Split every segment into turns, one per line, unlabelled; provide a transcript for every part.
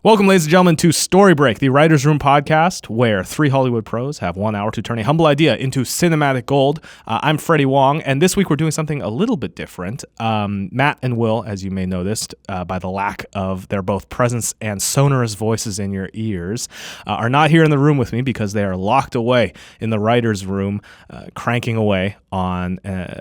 Welcome, ladies and gentlemen, to Story Break, the Writer's Room podcast, where three Hollywood pros have 1 hour to turn a humble idea into cinematic gold. I'm Freddie Wong, and this week we're doing something a little bit different. Matt and Will, as you may noticed, by the lack of their both presence and sonorous voices in your ears, are not here in the room with me because they are locked away in the writer's room, cranking away on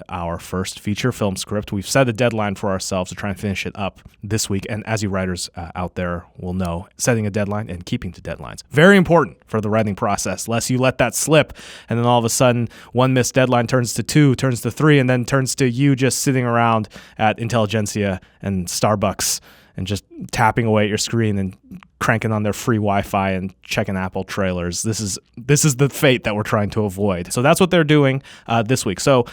our first feature film script. We've set a deadline for ourselves to try and finish it up this week, and as you writers out there will know, setting a deadline and keeping to deadlines, very important for the writing process, lest you let that slip, and then all of a sudden, one missed deadline turns to 2, turns to 3, and then turns to you just sitting around at Intelligentsia and Starbucks and just tapping away at your screen and cranking on their free Wi-Fi and checking Apple trailers. This is the fate that we're trying to avoid. So that's what they're doing this week. So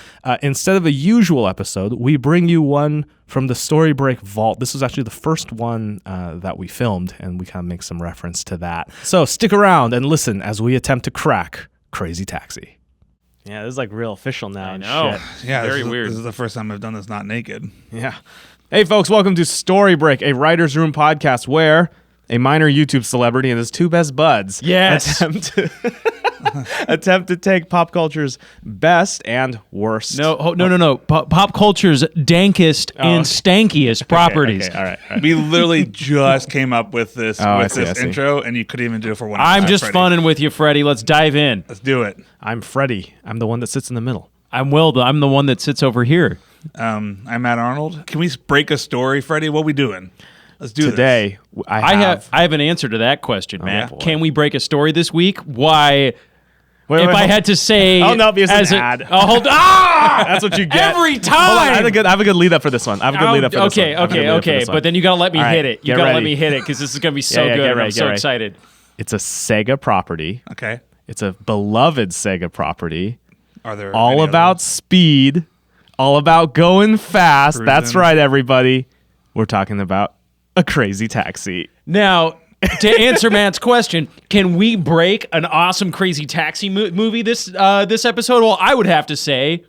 instead of a usual episode, we bring you one from the Story Break vault. This was actually the first one that we filmed, and we kind of make some reference to that. So stick around and listen as we attempt to crack Crazy Taxi. Yeah, this is like real official now.
I know.
Shit.
Yeah,
Very weird.
This is the first time I've done this not naked.
Yeah. Hey, folks, welcome to Story Break, a writer's room podcast where a minor YouTube celebrity and his two best buds attempt to take pop culture's best and worst.
No. Pop culture's dankest and stankiest properties.
Okay, all right.
We literally just came up with this
I see.
intro, and you couldn't even do it for one.
I'm just
Freddie.
funning with you, Freddie. Let's dive in.
Let's do it.
I'm Freddie. I'm the one that sits in the middle.
I'm Will. I'm the one that sits over here.
I'm Matt Arnold. Can we break a story, Freddie? What are we doing? Let's do
Today,
this.
I
have an answer to that question, Matt.
yeah?
Can we break a story this week? Why?
Wait,
if I
hold-
had to say,
Oh, no, because it's
as
an
a-
ad.
Oh, hold. Ah!
That's what you get.
Every
Hold on, I
time.
have a good lead up for this one. I have a good lead up for this one. I have a good lead up for this one.
But then you gotta let me
All right,
hit it. You
get
gotta let
ready.
me hit it because this is gonna be so
Yeah,
good.
get
I'm
ready,
so
get ready.
excited.
It's a Sega property.
Okay.
It's a beloved Sega property.
Are there
All
any
about
others?
speed. All about going fast.
Cruising.
That's right, everybody. We're talking about A Crazy Taxi.
Now, to answer Matt's question, can we break an awesome Crazy Taxi movie this episode? Well, I would have to say,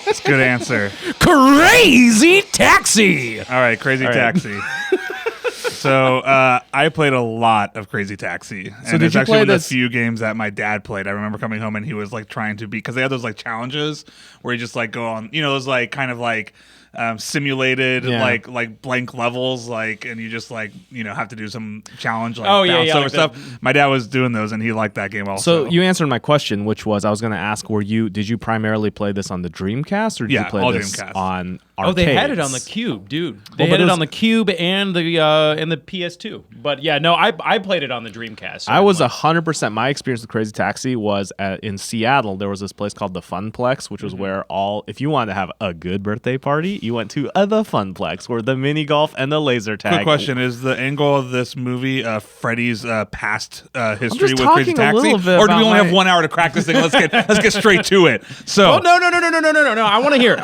That's a good answer.
Crazy Taxi.
All right, Crazy
right.
Taxi. So I played a lot of Crazy Taxi, and
did
it's
you
actually
play
one of
this-
the few games that my dad played. I remember coming home and he was like trying to beat, because they had those like challenges where you just like go on, those like kind of like simulated
Yeah.
like blank levels, like, and you just like have to do some challenge like
Oh, yeah,
bounce
yeah,
over
like
stuff. My dad was doing those and he liked that game also.
So you answered my question, which was I was going to ask: did you primarily play this on the Dreamcast, or did
Yeah,
you play
all
this
Dreamcast.
on arcades?
Oh, they had it on the Cube, dude. They
Well, but
had
it
it
was-
on the Cube and the PS2. But yeah, no, I played it on the Dreamcast.
I was
certainly.
100%. My experience with Crazy Taxi was in Seattle. There was this place called the Funplex, which was where if you wanted to have a good birthday party, you went to the Funplex, where the mini golf and the laser tag.
Quick question: is the angle of this movie Freddy's past history
just
with Crazy
talking a
Taxi,
little bit
or do we
about
only have
my-
1 hour to crack this thing? Let's get straight to it. So
Oh no! I want to hear.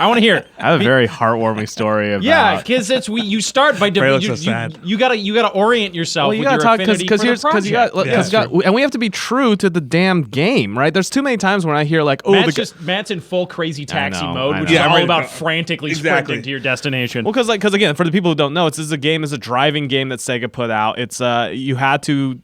I have a very heartwarming story about.
Yeah, because you start by
Ray looks
you,
so sad.
you gotta orient yourself.
Well, you
with
gotta
your
talk
affinity
because
for the
because you got
project.
Yeah, that's
and we have to be true to the damn game, right? There's too many times when I hear like, oh,
Matt's in full Crazy Taxi
know,
mode,
I
which
know.
is
Yeah,
all
right.
about frantically
Exactly.
sprinting to your destination.
well, because again, for the people who don't know, this is a game, it's a driving game that Sega put out. It's you had to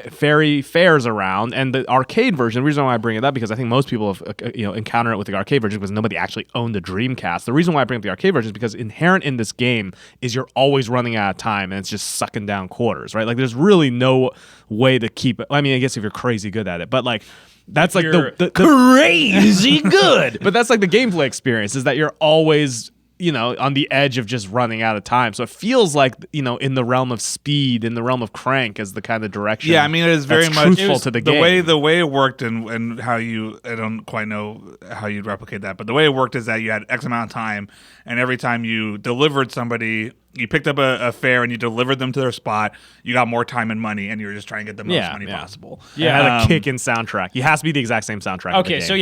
ferry fares around, and the arcade version. The reason why I bring it up because I think most people have encountered it with the arcade version because nobody actually owned the Dreamcast. The reason why I bring up the arcade version is because inherent in this game is you're always running out of time and it's just sucking down quarters, right? Like there's really no way to keep it. I mean, I guess if you're crazy good at it, but like that's like
You're
the
crazy good.
but that's like the gameplay experience is that you're always on the edge of just running out of time. So it feels like, in the realm of speed, in the realm of crank as the kind of direction.
yeah, I mean, it is very
that's
much
truthful to the
the
game.
way it worked and how I don't quite know how you'd replicate that, but the way it worked is that you had X amount of time, and every time you delivered somebody, you picked up a fare and you delivered them to their spot, you got more time and money, and you were just trying to get the most money possible.
It had a kick-in soundtrack. It has to be the exact same soundtrack.
Okay, so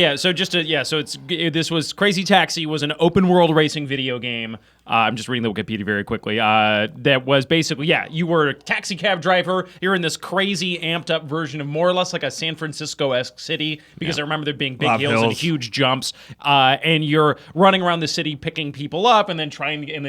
this was Crazy Taxi was an open world racing video game. I'm just reading the Wikipedia very quickly. That was basically, you were a taxi cab driver. You're in this crazy amped up version of more or less like a San Francisco-esque city, because I remember there being big
Lot of
hills and
hills.
huge jumps. And you're running around the city picking people up and then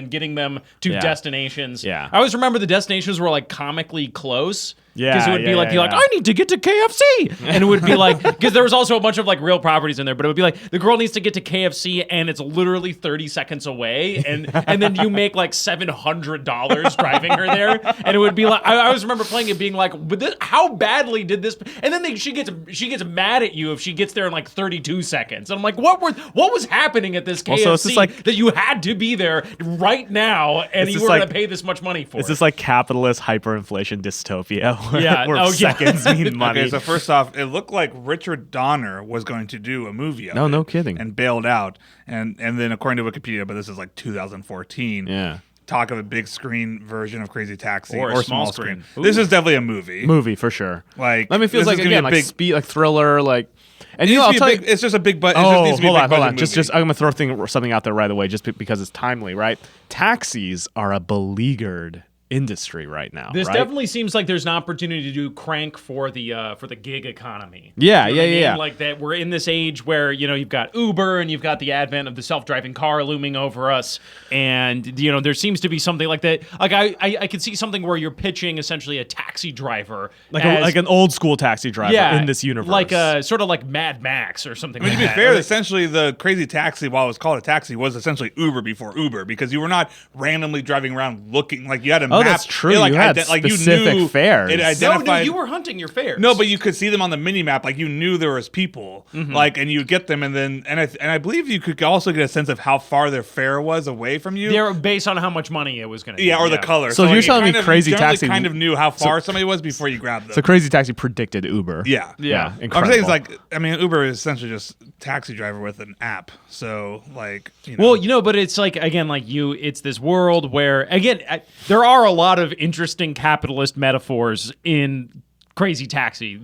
getting them to destinations.
Yeah.
I always remember the destinations were like comically close.
Yeah,
Because it would be like,
yeah.
I need to get to KFC. And it would be like, because there was also a bunch of like real properties in there, but it would be like, the girl needs to get to KFC and it's literally 30 seconds away. And then you make like $700 driving her there. And it would be like, I always remember playing it being like, how badly did this? And then she gets mad at you if she gets there in like 32 seconds. And I'm like, what was happening at this KFC
Also, it's just like,
that you had to be there right now and you were going to pay this much money for?
It's just like capitalist hyperinflation dystopia.
Yeah.
Where seconds mean money.
Okay, so first off, it looked like Richard Donner was going to do a movie of it.
No kidding.
And bailed out. And then according to Wikipedia, but this is like 2014.
Yeah.
Talk of a big screen version of Crazy Taxi
Or
or
a small screen.
This is definitely a movie.
Movie for sure.
Like,
I mean, it feels
this
like
is gonna
again,
be a
like
big,
speed, like thriller, like. And
it
you know, I'll
needs to
tell
be
you.
a big, it's just a big budget.
Oh,
Hold
hold on. Just I'm gonna throw something out there right away, just because it's timely, right? Taxis are a beleaguered industry right now.
This
right?
definitely seems like there's an opportunity to do crank for the gig economy.
Yeah,
You know what I mean?
yeah.
Like that, we're in this age where you've got Uber and you've got the advent of the self-driving car looming over us, and there seems to be something like that. Like I could see something where you're pitching essentially a taxi driver,
like an old school taxi driver in this universe,
like a sort of like Mad Max or something.
I mean,
like
to be
that.
fair, essentially the Crazy Taxi, while it was called a taxi, was essentially Uber before Uber, because you were not randomly driving around looking like you had a map.
that's true.
Like,
you had specific fares.
It identified.
No, you were hunting your fares.
No, but you could see them on the mini map. Like you knew there was people, like, and you get them, and then I believe you could also get a sense of how far their fare was away from you.
They're based on how much money it was going to.
Yeah, or the color.
So you're
like,
telling me Crazy
you generally
Taxi
kind of knew how far somebody was before you grabbed them.
So Crazy Taxi predicted Uber.
Yeah.
Incredible.
I'm saying it's like, I mean, Uber is essentially just taxi driver with an app. So like,
Well, but it's like, again, like it's this world where, again, there are a lot of interesting capitalist metaphors in Crazy Taxi.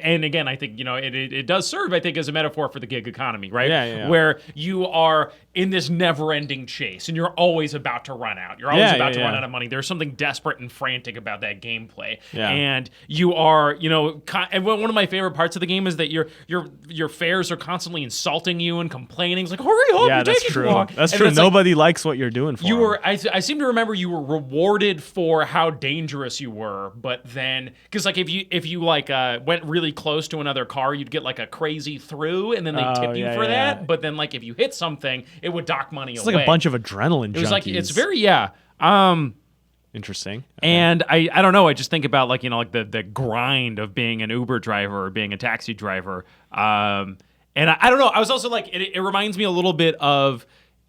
And again, I think, it does serve, I think, as a metaphor for the gig economy, right?
Yeah.
Where you are in this never-ending chase, and you're always about to run out. You're always about to run out of money. There's something desperate and frantic about that gameplay.
Yeah.
And you are, and one of my favorite parts of the game is that your fares are constantly insulting you and complaining. It's like, hurry up,
Yeah,
you're
that's
taking
true.
too long.
That's
And
true.
it's like,
Nobody likes what you're doing for
you
them.
were. I seem to remember you were rewarded for how dangerous you were, but then because like if you like went really close to another car, you'd get like a crazy through, and then they tip you for that. But then like if you hit something, it would dock money away.
It's like a bunch of adrenaline junkies.
It was like it's very
interesting. Okay.
And I don't know. I just think about like like the grind of being an Uber driver or being a taxi driver. And I don't know. I was also like it reminds me a little bit of.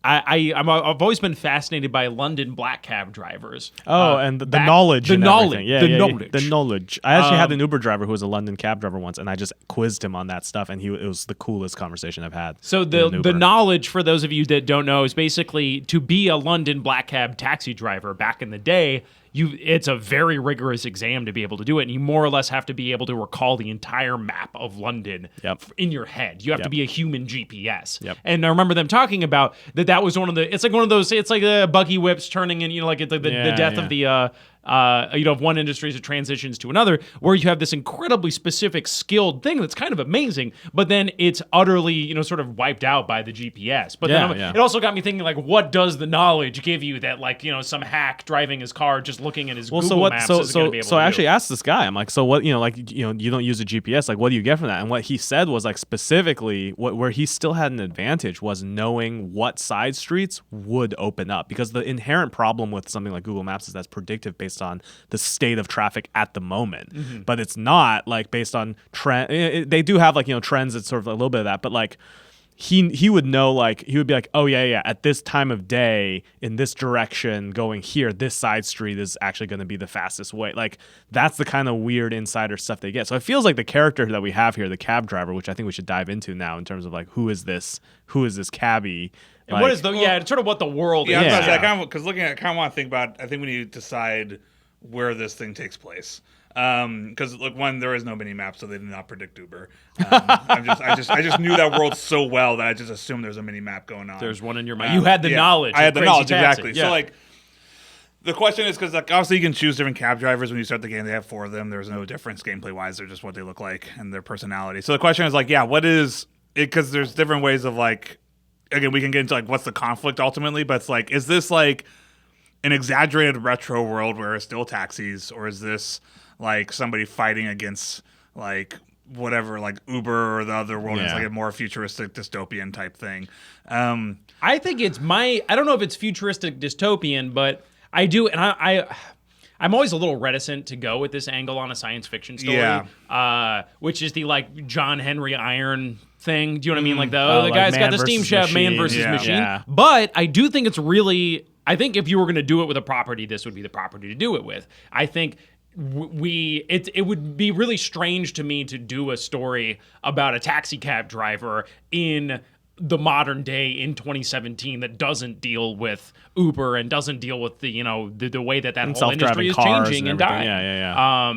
I've always been fascinated by London black cab drivers.
And the knowledge.
The
and
knowledge.
everything. Yeah,
the
yeah,
knowledge.
The knowledge. I actually had an Uber driver who was a London cab driver once, and I just quizzed him on that stuff, and it was the coolest conversation I've had.
So the knowledge, for those of you that don't know, is basically to be a London black cab taxi driver back in the day. It's a very rigorous exam to be able to do it, and you more or less have to be able to recall the entire map of London in your head. You have to be a human GPS.
Yep.
And I remember them talking about that was one of the. It's like one of those. It's like the buggy whips turning, and like it's like the death of the. Of one industry as it transitions to another, where you have this incredibly specific, skilled thing that's kind of amazing, but then it's utterly, sort of wiped out by the GPS. But then it also got me thinking, like, what does the knowledge give you that, like, some hack driving his car, just looking at his Google Maps isn't going to be able to
So I
do?
actually asked this guy, I'm like, so what, you don't use a GPS, like, what do you get from that? And what he said was, like, specifically, where he still had an advantage was knowing what side streets would open up, because the inherent problem with something like Google Maps is that's predictive based on the state of traffic at the moment, but it's not like based on trend. They do have like trends that's sort of a little bit of that, but like he would know, like he would be like, oh yeah, at this time of day in this direction going here, this side street is actually going to be the fastest way. Like that's the kind of weird insider stuff they get. So it feels like the character that we have here, the cab driver, which I think we should dive into now in terms of like who is this cabbie.
And what is it's sort of what the world is.
Because looking at it, I kind of want to think about. I think we need to decide where this thing takes place. Because look, one, there is no mini map, so they did not predict Uber. I just knew that world so well that I just assumed there's a mini map going on.
There's one in your mind. You had the knowledge.
I had the knowledge, exactly.
Yeah.
So like, the question is because like obviously you can choose different cab drivers when you start the game. They have 4 of them. There's no difference gameplay wise. They're just what they look like and their personality. So the question is like, what is it? Because there's different ways of like. Again, we can get into like what's the conflict ultimately, but it's like, is this like an exaggerated retro world where it's still taxis, or is this like somebody fighting against like whatever, like Uber or the other world? It's like a more futuristic dystopian type thing.
I think it's I don't know if it's futuristic dystopian, but I do, and I'm always a little reticent to go with this angle on a science fiction story, which is the like John Henry Iron thing. Do you know what I mean? Like the
like
guy's got
man
the steam
versus
chef, man
machine.
versus machine.
Yeah.
But I do think it's really, I think if you were going to do it with a property, this would be the property to do it with. I think it would be really strange to me to do a story about a taxi cab driver in the modern day in 2017 that doesn't deal with Uber and doesn't deal with the the way that whole industry is changing and dying.
Yeah.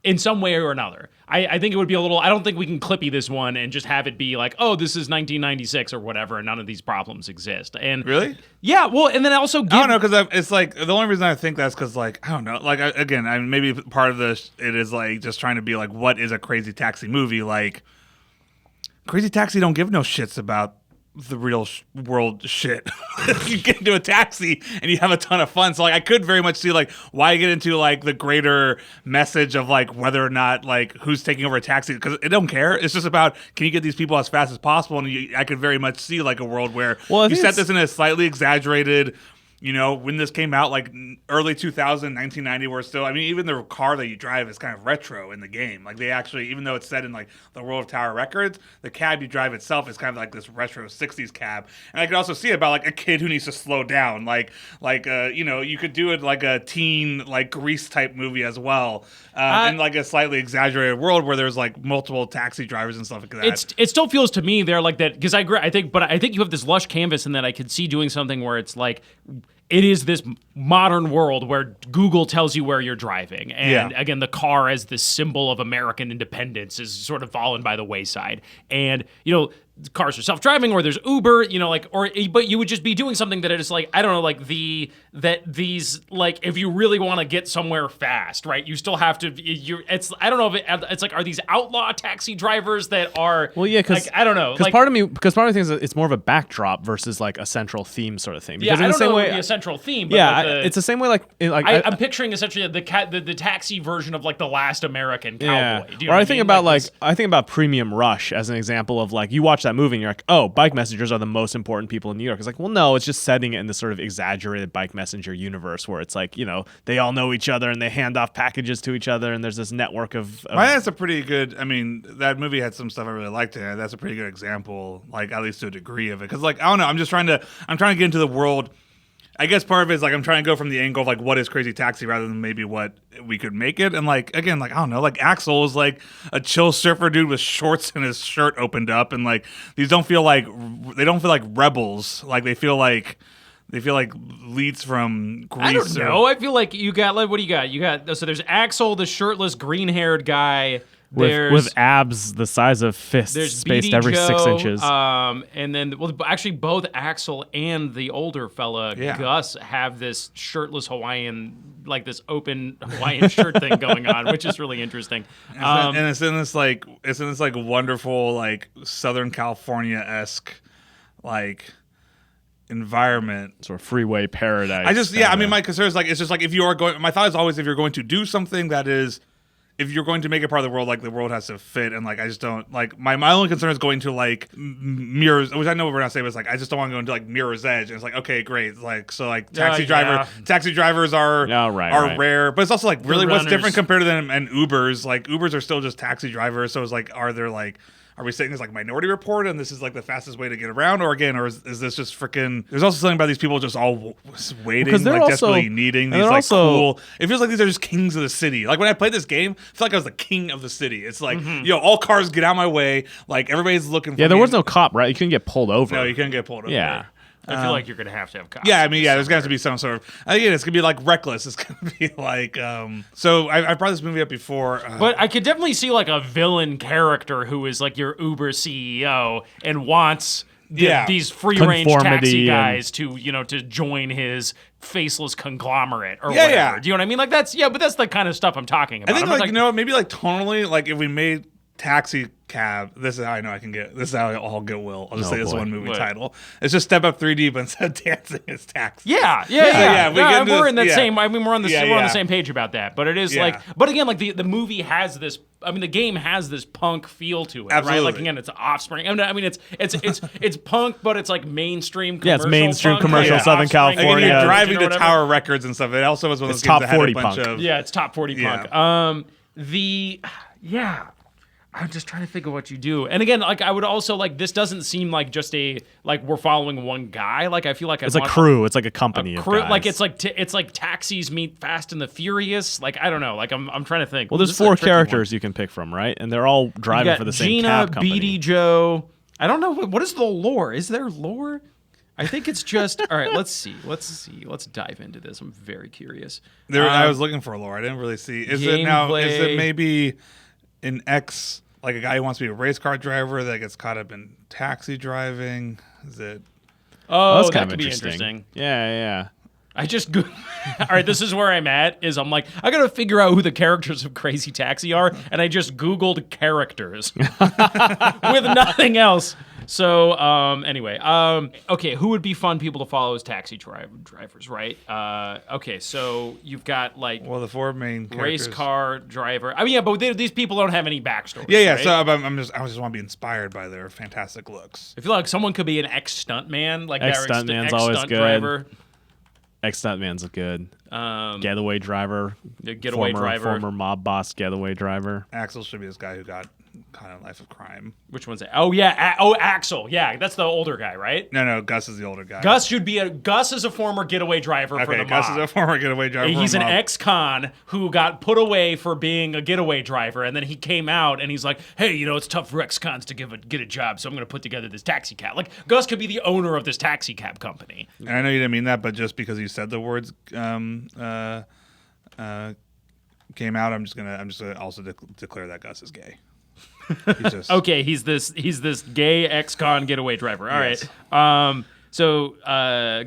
In some way or another. I think it would be a little, I don't think we can clippy this one and just have it be like, oh, this is 1996 or whatever, and none of these problems exist. And
Really?
Yeah, well, and then also
I don't know, because it's like the only reason I think that's because like I don't know, like again, maybe part of this it is like just trying to be like, what is a Crazy Taxi movie? Like Crazy Taxi don't give no shits about the real world shit. You get into a taxi and you have a ton of fun. So like I could very much see like why get into like the greater message of like whether or not like who's taking over a taxi, because it don't care. It's just about can you get these people as fast as possible, and I could very much see like a world where you set this in a slightly exaggerated. When this came out, like early 2000, 1990, where still, I mean, even the car that you drive is kind of retro in the game. Like they actually, even though it's set in like the world of Tower Records, the cab you drive itself is kind of like this retro 60s cab. And I could also see about like a kid who needs to slow down. You could do it like a teen, like Grease type movie as well. In like a slightly exaggerated world where there's like multiple taxi drivers and stuff like that.
It still feels to me they're like that, because I agree. I think you have this lush canvas, and that I could see doing something where it's like, it is this modern world where Google tells you where you're driving. And again, the car as the symbol of American independence is sort of fallen by the wayside. And, cars are self-driving, or there's Uber, but you would just be doing something that is like, I don't know, like if you really want to get somewhere fast, right? You still have to, I don't know if it's like, are these outlaw taxi drivers that are,
because
I don't know.
Because part of me thinks that it's more of a backdrop versus like a central theme sort of thing. Because
I don't know if it would be a central theme, but
it's the same way
I'm picturing essentially the taxi version of like the last American cowboy.
Or I think about Premium Rush as an example of like, you watch that movie and you're like, oh, bike messengers are the most important people in New York. It's like, well, no, it's just setting it in this sort of exaggerated bike messenger universe where it's like, they all know each other and they hand off packages to each other, and there's this network of
that's a pretty good, I mean, that movie had some stuff I really liked in it. That's a pretty good example, like at least to a degree of it. Because like, I don't know, I'm trying to get into the world. I guess part of it is like I'm trying to go from the angle of like what is Crazy Taxi rather than maybe what we could make it. And like again, like I don't know, like Axel is like a chill surfer dude with shorts and his shirt opened up, and like these don't feel like rebels. Like they feel like leads from Greece.
I don't know. I feel like you got, like, what do you got? You got, so there's Axel, the shirtless green-haired guy.
With abs the size of fists spaced
BD
every
Joe,
6 inches.
And then, actually, both Axel and the older fella, Gus, have this shirtless Hawaiian, like this open Hawaiian shirt thing going on, which is really interesting.
And it's in this like wonderful like Southern California-esque like environment,
sort of freeway paradise.
I mean, my concern is like, it's just like my thought is always, if you're going to do something that is, if you're going to make it part of the world, like the world has to fit, and like I just don't like my only concern is going to like Mirror's, which I know what we're not saying, but it's like I just don't want to go into like Mirror's Edge, and it's like, okay, great, like so like taxi drivers are rare, but it's also like really what's different compared to them and Ubers. Like Ubers are still just taxi drivers, so it's like, are we saying this like Minority Report and this is like the fastest way to get around, or is this just freaking? There's also something about these people just all waiting, like desperately needing these like cool. It feels like these are just kings of the city. Like when I played this game, I feel like I was the king of the city. It's like, all cars get out of my way. Like everybody's looking for me.
There was no cop, right? You couldn't get pulled over.
No, you couldn't get pulled over.
Yeah.
I feel like you're going to have cops.
Yeah, I mean, there's going to have to be some sort of... Again, it's going to be like Reckless. It's going to be like... So I brought this movie up before.
But I could definitely see like a villain character who is like your Uber CEO and wants these free-range taxi guys to join his faceless conglomerate or whatever. Yeah. Do you know what I mean? Like but that's the kind of stuff I'm talking about.
I think maybe like tonally, like if we made taxi cab. This is how I know I can get. This is how I'll get Will. I'll just
Oh,
say this
boy.
one movie
What?
title. It's just Step Up 3D, but instead of dancing, it's taxi.
Yeah.
we get
We're
this-
in that
yeah.
same. I mean, we're on the
Yeah,
we're on the
yeah.
same page about that. But it is
Yeah.
like, but again, like the movie has this. I mean, the game has this punk feel to it, right?
Absolutely.
Like again, it's Offspring. I mean, it's punk, but it's like mainstream.
Yeah, it's
commercial
mainstream
punk,
commercial
like
Southern
Offspring,
California.
Again,
Yeah.
you're driving
or
to
whatever.
Tower Records and stuff. It also was one of those
It's
games
top
that had
40
a bunch
punk.
of.
Yeah, it's top 40
Yeah.
punk. I'm just trying to think of what you do. And again, like I would also like this doesn't seem like just a like we're following one guy. Like I feel like
It's a crew. It's like a company of
crew.
guys.
Like it's like taxis meet Fast and the Furious. Like I don't know. Like I'm trying to think.
Well, there's
This is a
4
tricky
characters you can pick from, right? And they're all
one. You
driving
got
for the same
Gina,
cab company.
Beatty Joe. I don't know what is the lore. Is there lore? I think it's just all right. Let's see. Let's dive into this. I'm very curious.
I was looking for a lore. I didn't really see. Is it
gameplay.
maybe an ex, like a guy who wants to be a race car driver that gets caught up in taxi driving? Is it?
Oh,
That's
that
kind of
could be
interesting.
interesting.
Yeah.
I just all right. This is where I'm at. Is I'm like I gotta figure out who the characters of Crazy Taxi are, and I just Googled characters with nothing else. So anyway, okay, who would be fun people to follow as taxi drivers, right? Okay, so you've got like
Well, the 4 main
race
characters.
car driver. I mean, yeah, but these people don't have any backstory.
Yeah.
right?
So I just want to be inspired by their fantastic looks.
I feel like someone could be an ex-stuntman, like
Ex-stuntman's
ex
always
stunt
good.
driver.
Ex-stuntman's good. Getaway driver.
The getaway driver.
Former mob boss getaway driver.
Axel should be this guy who got caught in life of crime.
Which one's that? Oh yeah, Axel. Yeah, that's the older guy, right?
No, Gus is the older guy.
Gus is a former getaway driver for the
Okay, Gus
mob.
is a former getaway driver.
He's
for
an
a mob.
ex-con who got put away for being a getaway driver, and then he came out and he's like, "Hey, it's tough for ex-cons to get a job, so I'm going to put together this taxi cab." Like Gus could be the owner of this taxi cab company.
And I know you didn't mean that, but just because you said the words came out, I'm just gonna also declare that Gus is gay. He's just
Okay, he's this gay ex-con getaway driver. All
Yes.
right. So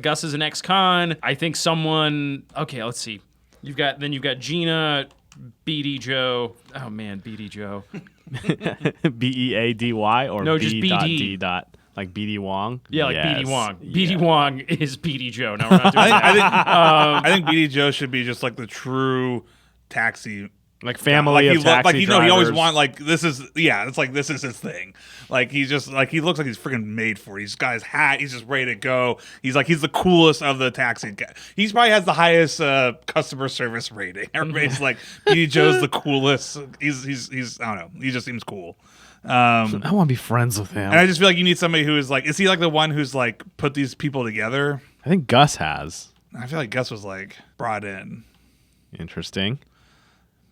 Gus is an ex-con. I think someone. Okay, let's see. You've got Gina, Beatty Joe. Oh man, Beatty Joe.
Beady or
No,
B
just
dot
BD.
D dot like BD Wong.
Yeah, like
Yes.
BD Wong.
Yeah.
BD Wong is BD Joe. No, we're not doing that.
I think BD Joe should be just like the true taxi.
Like family
like
of taxi
he
drivers.
always want like this is it's like this is his thing. Like he's just like he looks like he's freaking made for it. He's got his hat. He's just ready to go. He's the coolest of the taxi guy. He probably has the highest customer service rating. Everybody's like BD Joe's the coolest. He's I don't know. He just seems cool.
I want to be friends with him.
And I just feel like you need somebody who is like, is he like the one who's like put these people together?
I think Gus has.
I feel like Gus was like brought in.
Interesting.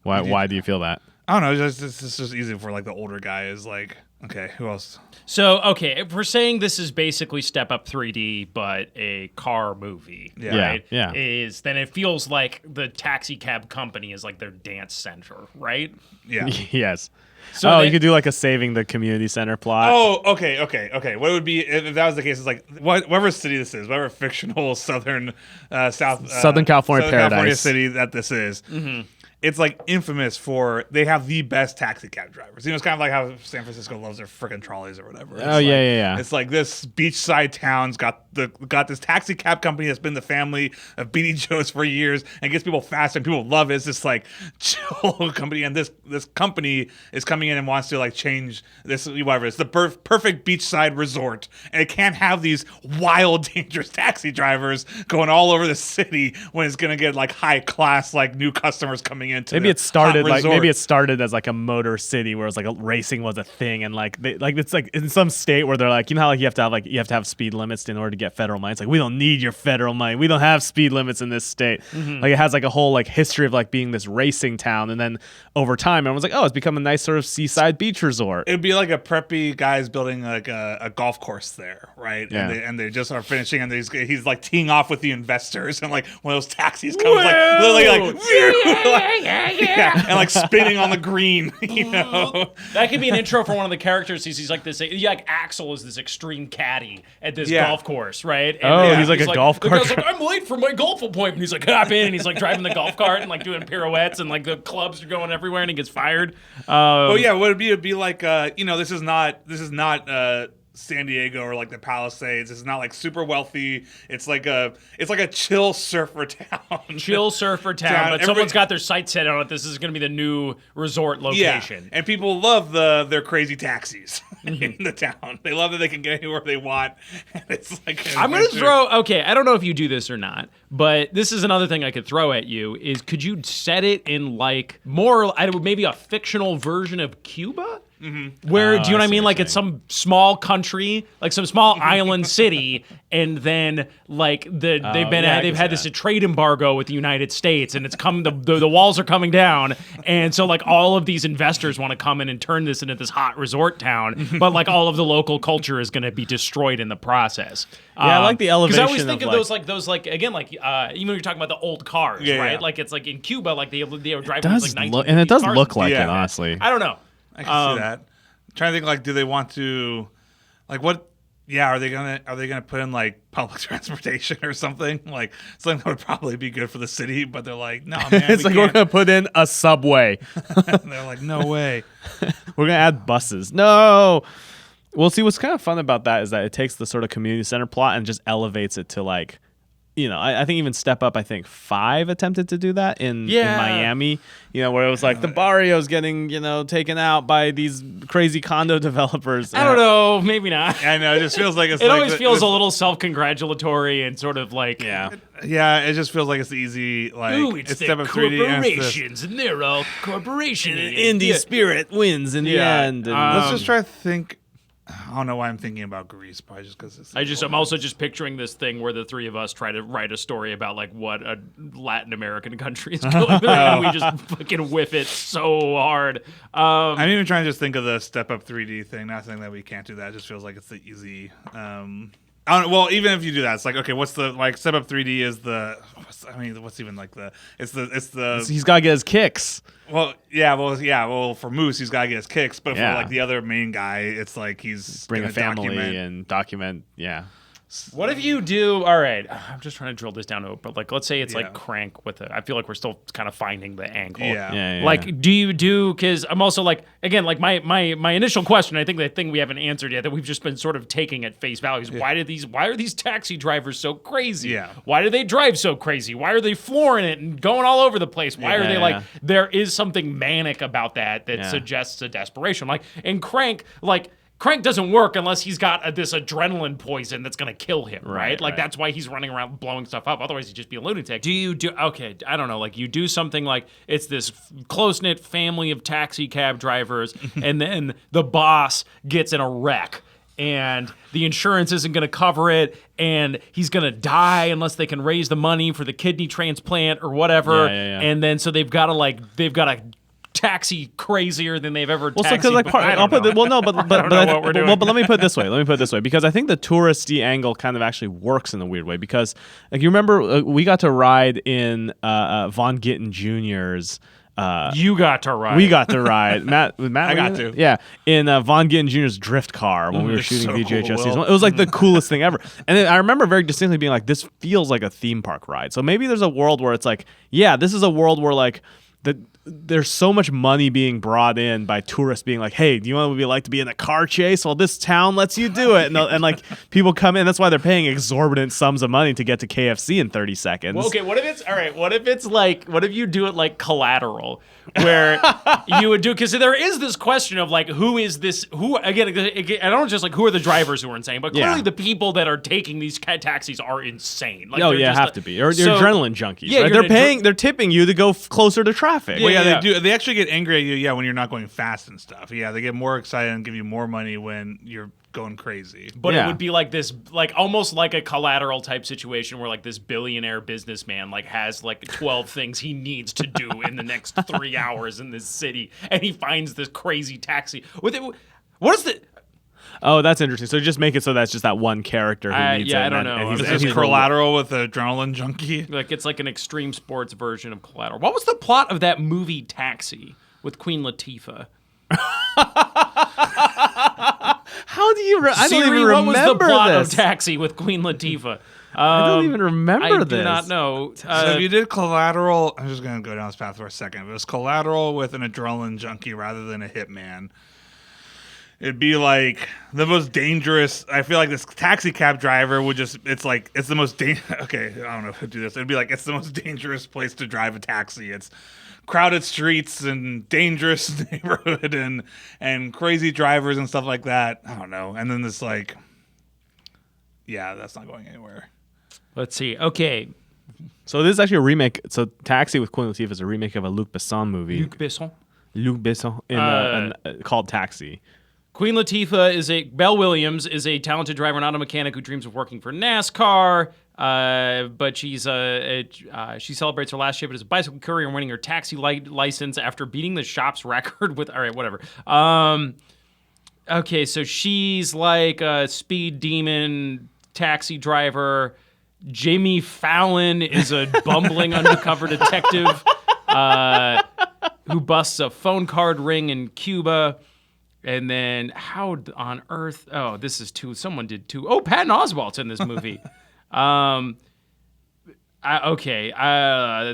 Why do you feel that?
I don't know. It's just easy for like the older guy is like, okay, who else?
So, okay, if we're saying this is basically Step Up 3D, but a car movie,
Yeah.
right?
Yeah.
Then it feels like the taxi cab company is like their dance center, right?
Yeah.
Yes.
So
you could do like a saving the community center plot.
Oh, okay. What it would be if that was the case? Is like whatever city this is, whatever fictional Southern
Southern California paradise.
city that this is.
Mm-hmm.
It's like infamous for they have the best taxi cab drivers. It's kind of like how San Francisco loves their freaking trolleys or whatever. It's like,
yeah.
It's like this beachside town's got this taxi cab company that's been the family of Beanie Joe's for years and gets people faster and people love it. It's this like chill company, and this company is coming in and wants to like change this whatever. It's the perfect beachside resort, and it can't have these wild, dangerous taxi drivers going all over the city when it's gonna get like high class like new customers coming into
Maybe
the
it started
hot
like
resort.
maybe it started as like a motor city where it's like racing was a thing, and like it's like in some state where they're like, you know how like you have to have speed limits in order to get federal money. It's like, we don't need your federal money. We don't have speed limits in this state. Like it has like a whole like history of like being this racing town, and then over time everyone's like, oh, it's become a nice sort of seaside beach resort.
It'd be like a preppy guys building like a golf course there, right?
Yeah.
And they just are finishing, and he's like teeing off with the investors, and like one of those taxis comes like literally like, Yeah, and like spinning on the green. You know,
That could be an intro for one of the characters. He's like this. Like Axel is this extreme caddy at this golf course, right? And
he's like a golf
the
cart.
guy's like, I'm late for my golf appointment. He's like, hop in, and he's like driving the golf cart and like doing pirouettes, and like the clubs are going everywhere, and he gets fired.
oh yeah, would it be? It'd be like, this is not San Diego or like the Palisades. It's not like super wealthy. It's like a chill surfer town.
Chill surfer town, but someone's got their sights set on it. This is going to be the new resort location.
Yeah, and people love their crazy taxis in the town. They love that they can get anywhere they want. And it's like
I'm going to throw. Okay, I don't know if you do this or not, but this is another thing I could throw at you. Is could you set it in like more? Maybe a fictional version of Cuba. Mm-hmm. Where do you know what I mean? Like it's some small country, like some small island city, and then like they've had this trade embargo with the United States, and it's come the walls are coming down, and so like all of these investors want to come in and turn this into this hot resort town, but like all of the local culture is going to be destroyed in the process.
Yeah, I like the elevation.
Because I always think of those even when you're talking about the old cars, right?
Yeah.
Like it's like in Cuba, like they were driving
Does
like
look, and it does
cars
look like
Yeah.
it, honestly.
I don't know.
I can see that. I'm trying to think, like, do they want to, like, what? Yeah, are they gonna put in like public transportation or something? Like something that would probably be good for the city, but they're like, no, man,
It's like we're gonna put in a subway.
They're like, no way.
We're gonna add buses. No. Well, see, what's kind of fun about that is that it takes the sort of community center plot and just elevates it to like, I think even Step Up, 5 attempted to do that in Miami, where it was like the barrio's getting, taken out by these crazy condo developers.
I don't know, maybe not.
I know, it just feels like it's
it always feels a little self-congratulatory and sort of like
yeah, it just feels like it's easy. Like
ooh, it's the
Step Up 3D
corporations, and they're all corporation.
Indie spirit wins in the end. And,
let's just try to think. I don't know why I'm thinking about Greece, probably just because
I'm also just picturing this thing where the three of us try to write a story about like what a Latin American country is going through, and we just fucking whiff it so hard.
I'm even trying to just think of the Step Up 3D thing. Not saying that we can't do that. It just feels like it's the easy. I don't. Well, even if you do that, it's like, okay, what's the like Step Up 3D is the. What's even like the? It's the.
He's got to get his kicks.
Well, for Moose, he's got to get his kicks, but for like the other main guy, it's like he's
bring a family and document. Yeah.
What if you do? All right, I'm just trying to drill this down to it, but like, let's say it's like Crank with it. I feel like we're still kind of finding the angle.
Yeah.
Like, do you do? Because I'm also like, again, like my initial question. I think the thing we haven't answered yet that we've just been sort of taking at face value is why are these taxi drivers so crazy?
Yeah.
Why do they drive so crazy? Why are they flooring it and going all over the place? Why are they like? There is something manic about that suggests a desperation. Like in Crank, like. Crank doesn't work unless he's got this adrenaline poison that's going to kill him, right? Like, that's why he's running around blowing stuff up. Otherwise, he'd just be a lunatic. Okay, I don't know. Like, you do something like it's this close-knit family of taxi cab drivers, and then the boss gets in a wreck, and the insurance isn't going to cover it, and he's going to die unless they can raise the money for the kidney transplant or whatever. And then so they've got to taxi crazier than they've ever taxied.
But let me put it this way. Because I think the touristy angle kind of actually works in a weird way. Because like you remember, we got to ride in Von Gittin Jr.'s.
You got to ride.
We got to ride. Matt,
I got to.
Yeah, in Von Gittin Jr.'s drift car when we were shooting
so
VGHS
cool,
season. It was like the coolest thing ever. And then I remember very distinctly being like, this feels like a theme park ride. So maybe there's a world where it's like, this is a world where like there's so much money being brought in by tourists being like, hey, do you want what it would be like to be in a car chase? Well, this town lets you do it. And like people come in. That's why they're paying exorbitant sums of money to get to KFC in 30 seconds.
Well, okay, what if you do it like Collateral, where you would do, because there is this question of like, who again, I don't just like who are the drivers who are insane, but clearly the people that are taking these taxis are insane. Like,
have to be. Or you're adrenaline junkies.
Yeah,
right? They're tipping you to go closer to traffic.
They do. They actually get angry at you, when you're not going fast and stuff. Yeah, they get more excited and give you more money when you're going crazy.
But it would be like this, like almost like a Collateral type situation where like this billionaire businessman like has like 12 things he needs to do in the next 3 hours in this city, and he finds this crazy taxi. What is the?
Oh, that's interesting. So just make it so that's just that one character who leads it.
I
and
don't
then-
know.
and
It's
he's-
just
he's
Collateral with an adrenaline junkie.
Like it's like an extreme sports version of Collateral. What was the plot of that movie Taxi with Queen Latifah?
How do you? I don't
Siri,
even
what was the
remember
plot
this.
of Taxi with Queen Latifah?
I don't even remember
I
this.
do not know.
So if you did Collateral, I'm just going to go down this path for a second. If it was Collateral with an adrenaline junkie rather than a hitman, it'd be like the most dangerous. I feel like this taxi cab driver would just, it's the most okay, I don't know if I'd do this. It'd be like, it's the most dangerous place to drive a taxi. It's crowded streets and dangerous neighborhood and crazy drivers and stuff like that. I don't know. And then this yeah, that's not going anywhere.
Let's see. Okay.
So this is actually a remake. So Taxi with Queen Latifah is a remake of a Luc Besson movie.
Luc Besson.
Luc Besson called Taxi.
Queen Latifah Belle Williams is a talented driver and auto mechanic who dreams of working for NASCAR. But she celebrates her last shift as a bicycle courier and winning her taxi license after beating the shop's record with. All right, whatever. Okay, so she's like a speed demon taxi driver. Jamie Fallon is a bumbling undercover detective who busts a phone card ring in Cuba. And then how on earth? Oh, this is two. Someone did two. Oh, Patton Oswalt's in this movie.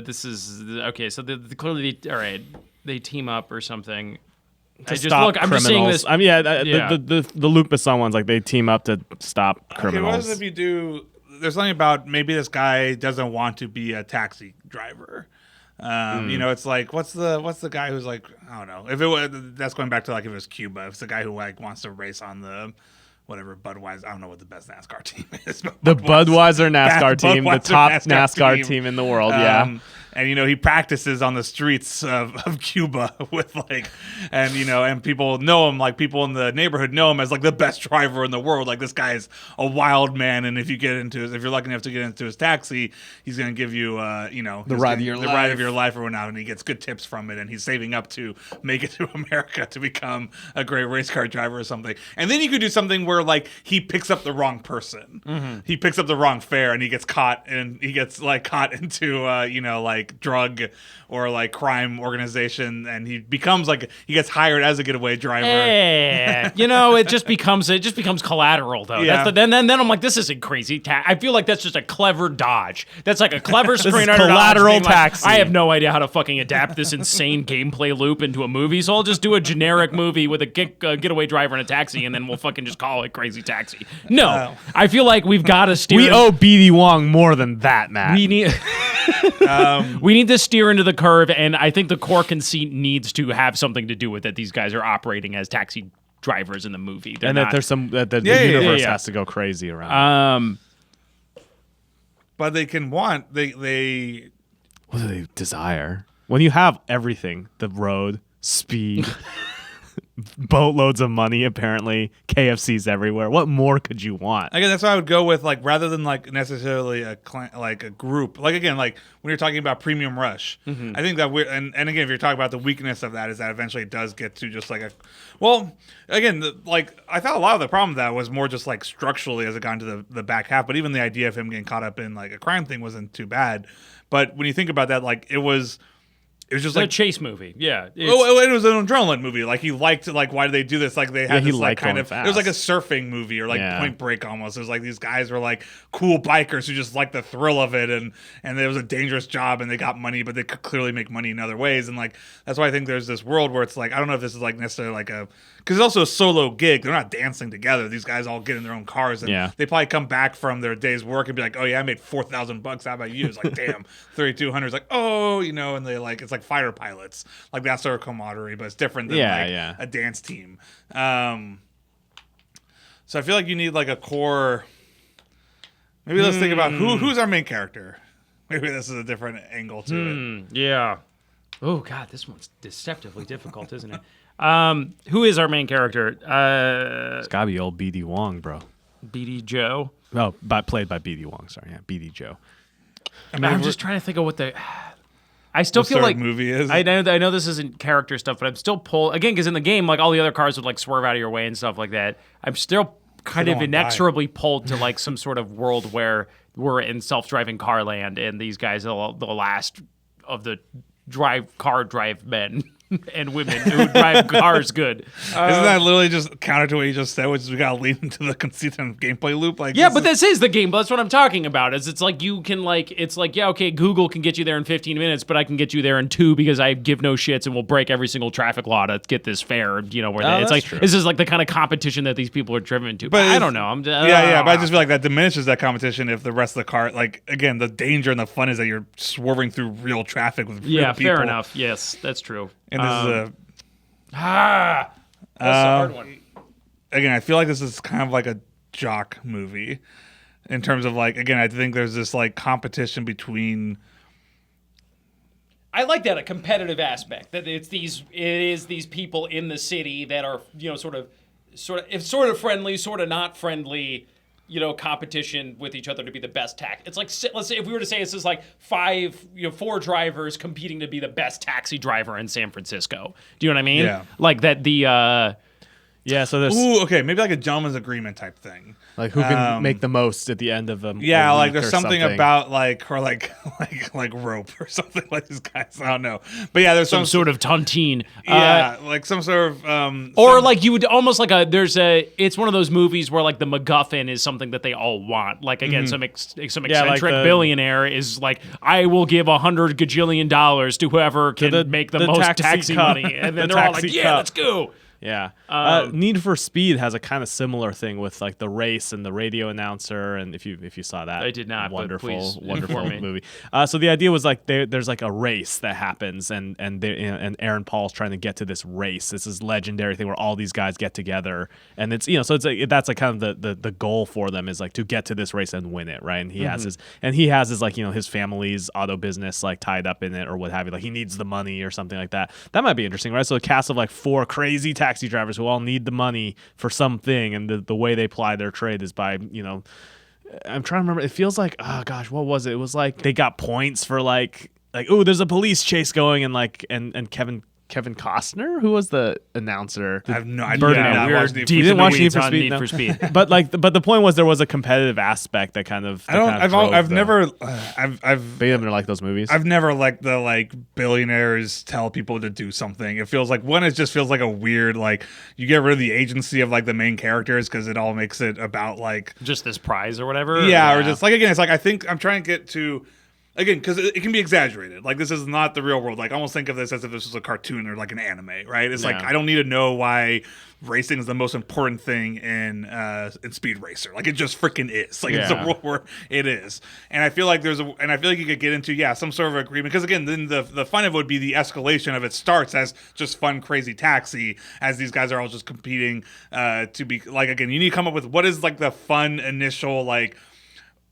This is okay. So clearly, all right, they team up or something.
I'm just seeing this. I mean, the Luc Besson ones, like they team up to stop criminals.
Okay, what if you do? There's something about maybe this guy doesn't want to be a taxi driver. You know, it's like what's the guy who's like, I don't know. If it was, that's going back to like if it was Cuba. If it's the guy who like wants to race on the whatever Budweiser. I don't know what the best NASCAR team is.
The Budweiser NASCAR team, the
Budweiser
top NASCAR team in the world. Yeah.
And you know he practices on the streets of Cuba with like, and you know, and people know him, like people in the neighborhood know him as like the best driver in the world. Like this guy is a wild man, and if you're lucky enough to get into his taxi, he's gonna give you,
the ride of your life
or whatnot, and he gets good tips from it, and he's saving up to make it to America to become a great race car driver or something. And then you could do something where like he picks up the wrong person, he picks up the wrong fare, and he gets caught into drug or like crime organization, and he becomes like he gets hired as a getaway driver.
It just becomes Collateral though.
Yeah.
Then I'm like, this isn't crazy. I feel like that's just a clever dodge. That's like a clever screenwriter.
Collateral
dodge being
Taxi.
Like, I have no idea how to fucking adapt this insane gameplay loop into a movie, so I'll just do a generic movie with a getaway driver in a taxi, and then we'll fucking just call it Crazy Taxi. No, I feel like we've got to steer.
We owe BD Wong more than that, Matt.
We need. We need to steer into the curve, and I think the core conceit needs to have something to do with it. These guys are operating as taxi drivers in the movie,
and that there's the universe has to go crazy around.
But they can want they.
What do they desire? When you have everything, the road, speed, boatloads of money, apparently, KFC's everywhere. What more could you want?
Again, that's why I would go with like rather than like necessarily a group. Like again, like when you're talking about Premium Rush, I think that and again, if you're talking about the weakness of that, is that eventually it does get to just like I thought a lot of the problem with that was more just like structurally as it got into the back half. But even the idea of him getting caught up in like a crime thing wasn't too bad. But when you think about that, like it was just like
a chase movie. Yeah.
It was an adrenaline movie. Like he liked, like, why did they do this? Like they had this like kind of fast. It was like a surfing movie or like Point Break almost. It was like these guys were like cool bikers who just liked the thrill of it, and it was a dangerous job, and they got money, but they could clearly make money in other ways. And like that's why I think there's this world where it's like I don't know if this is like necessarily like because it's also a solo gig. They're not dancing together. These guys all get in their own cars, and they probably come back from their day's work and be like, oh yeah, I made $4,000. How about you? It's like damn, 3,200. It's like and they like it's like fighter pilots, like that sort of camaraderie, but it's different than a dance team. So I feel like you need like a core. Maybe let's think about who's our main character. Maybe this is a different angle to it.
Yeah. Oh god, this one's deceptively difficult, isn't it? Who is our main character?
It's gotta be old BD Wong, bro.
BD Joe.
Oh, played by BD Wong. Sorry, BD Joe.
I'm just trying to think of what the. I still feel like
movie is.
I know this isn't character stuff, but I'm still pulled again because in the game, like all the other cars would like swerve out of your way and stuff like that. I'm still kind of inexorably pulled to like some sort of world where we're in self-driving car land, and these guys are the last of the drive men. And women who drive cars good.
Isn't that literally just counter to what you just said, which is we gotta lean into the conceit and gameplay loop? Like,
yeah, but this is the game. That's what I'm talking about. It's like you can Google can get you there in 15 minutes, but I can get you there in 2 because I give no shits and will break every single traffic law to get this fare. You know, where it's like
true.
this is like the kind of competition that these people are driven to. But I don't know.
But I just feel like that diminishes that competition if the rest of the car, like again, the danger and the fun is that you're swerving through real traffic with real people.
Fair enough. Yes, that's true.
And this is
that's a hard one.
again, I feel like this is kind of like a jock movie in terms of like, again, I think there's this like competition between.
I like that, a competitive aspect, that it is these people in the city that are, sort of friendly, sort of not friendly, competition with each other to be the best taxi. It's like, let's say if we were to say this is like 4 drivers competing to be the best taxi driver in San Francisco. Do you know what I mean?
Yeah.
Like that
So there's
Okay, maybe like a gentleman's agreement type thing.
like who can make the most at the end of a
Yeah,
a
like
week
there's
or
something about like rope or something like these guys. I don't know, but yeah, there's
some sort of tontine.
Like some sort of
or like you would almost like it's one of those movies where like the MacGuffin is something that they all want. Like again, some eccentric billionaire is like, I will give $100 gajillion to whoever can make the most taxi money, and then they're all like, yeah, let's go.
Yeah. Need for Speed has a kind of similar thing with like the race and the radio announcer, and if you saw that,
I did not.
Wonderful
Wonderful
movie. So the idea was like there's like a race that happens, and Aaron Paul's trying to get to this race. This is legendary thing where all these guys get together, and it's so it's like that's like kind of the goal for them is like to get to this race and win it, right? And he has his like his family's auto business like tied up in it or what have you. Like he needs the money or something like that. That might be interesting, right? So a cast of like 4 crazy taxi drivers who all need the money for something, and the way they ply their trade is by I'm trying to remember. It feels like, oh gosh, what was it? It was like they got points for like oh, there's a police chase going, and like and Kevin Costner, who was the announcer.
I have no
You
didn't watch Need for Speed,
Need for Speed.
but the point was there was a competitive aspect that kind of.
I've never
like those movies.
I've never liked the like billionaires tell people to do something. It feels like it just feels like a weird like you get rid of the agency of like the main characters because it all makes it about like
just this prize or whatever.
Yeah, or just like again, it's like I think I'm trying to get to. Again, because it can be exaggerated. Like, this is not the real world. Like, I almost think of this as if this was a cartoon or like an anime, right? It's like, I don't need to know why racing is the most important thing in Speed Racer. Like, it just freaking is. Like, it's a world where it is. And I feel like you could get into, some sort of agreement. Because again, then the fun of it would be the escalation of it starts as just fun, crazy taxi, as these guys are all just competing to be, like, again, you need to come up with what is like the fun initial, like,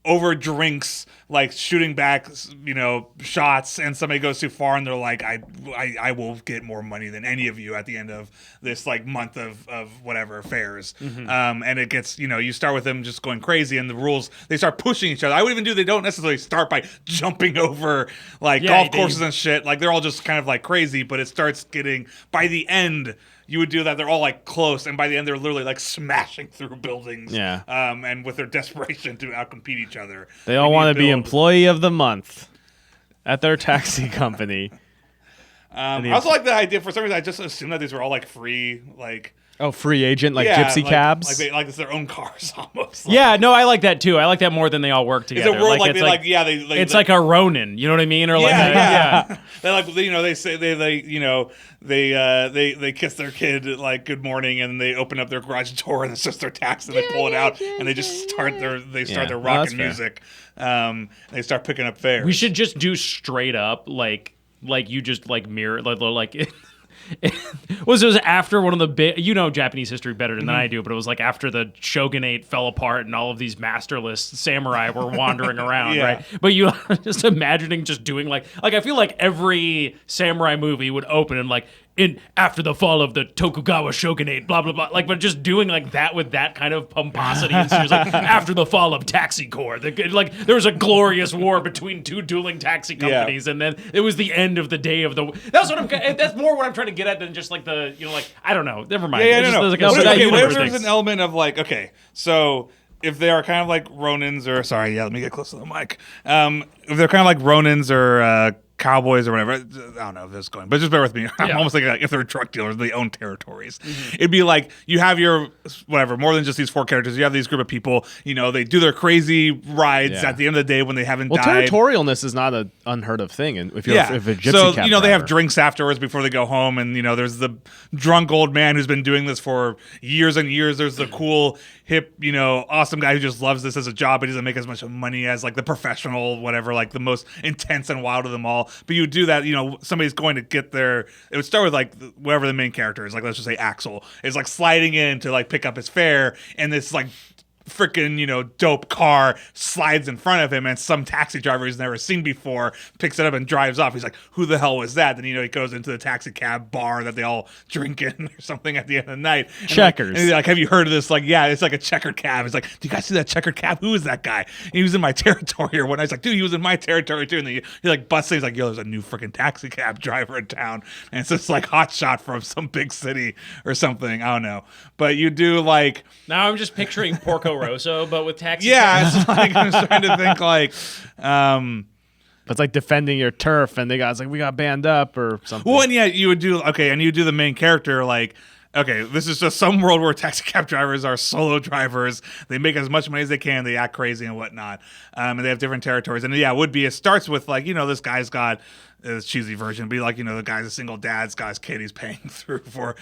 over drinks, like shooting back, shots, and somebody goes too far, and they're like, I will get more money than any of you at the end of this like month of whatever fares. And it gets, you start with them just going crazy, and the rules, they start pushing each other. I would even they don't necessarily start by jumping over like golf courses and shit. Like they're all just kind of like crazy, but it starts getting, by the end, you would do that. They're all like close, and by the end, they're literally like smashing through buildings.
Yeah.
And with their desperation to outcompete each other,
they all want to be employee of the month at their taxi company.
I also like the idea. For some reason, I just assumed that these were all like free, like.
Oh, free agent, like gypsy cabs?
Like it's their own cars almost.
Yeah, no, I like that too. I like that more than they all work together.
It's a world
it's like a Ronin, you know what I mean? Or
They like they say they kiss their kid like good morning, and they open up their garage door, and it's just their taxi, and they pull it out, and they just start their rock and music. They start picking up fares.
We should just do straight up like you just like mirror like. It was after one of the big, Japanese history better than I do, but it was like after the shogunate fell apart and all of these masterless samurai were wandering around, right? But you just imagining just doing like I feel like every samurai movie would open and like after the fall of the Tokugawa shogunate, blah blah blah. Like, but just doing like that with that kind of pomposity, and she was like, after the fall of Taxi Corps, like there was a glorious war between two dueling taxi companies, and then it was the end of the day of the. That's more what I'm trying to get at than just like the like I don't know. Never mind.
Yeah, no. What if there's
things.
an element of like, okay, so if they are kind of like Ronins or let me get close to the mic. If they're kind of like Ronins or cowboys or whatever, I don't know if this is going, but just bear with me. I'm almost like if they're drug dealers, they own territories. It'd be like you have your whatever, more than just these 4 characters. You have these group of people. They do their crazy rides at the end of the day when they haven't died.
Territorialness is not an unheard of thing, and if you're if a gypsy
so
cab
they
driver.
have drinks afterwards before they go home, and there's the drunk old man who's been doing this for years and years. There's the cool hip awesome guy who just loves this as a job, but he doesn't make as much money as like the professional whatever, like the most intense and wild of them all. But you do that, somebody's going to get there. It would start with like whatever the main character is, like let's just say Axel is like sliding in to like pick up his fare, and this like freaking dope car slides in front of him, and some taxi driver he's never seen before picks it up and drives off. He's like, who the hell was that? Then he goes into the taxi cab bar that they all drink in or something at the end of the night.
Checkers.
And he's like, have you heard of this? Like, yeah, it's like a checkered cab. He's like, do you guys see that checkered cab? Who is that guy? And he was in my territory or whatnot. He's like, dude, he was in my territory too. And he like busts in. He's like, yo, there's a new freaking taxi cab driver in town, and it's just like hot shot from some big city or something. I don't know, but you do like.
Now I'm just picturing Porco Rosso, but with taxi.
Yeah, it's like I'm just trying to think like.
But it's like defending your turf, and they got we got banned up or something.
Well, and yeah, you would do and you do the main character like. Okay, this is just some world where taxi cab drivers are solo drivers. They make as much money as they can. They act crazy and whatnot, and they have different territories. And yeah, it starts with like this guy's got this cheesy version, be like the guy's a single dad's got his kid he's paying through for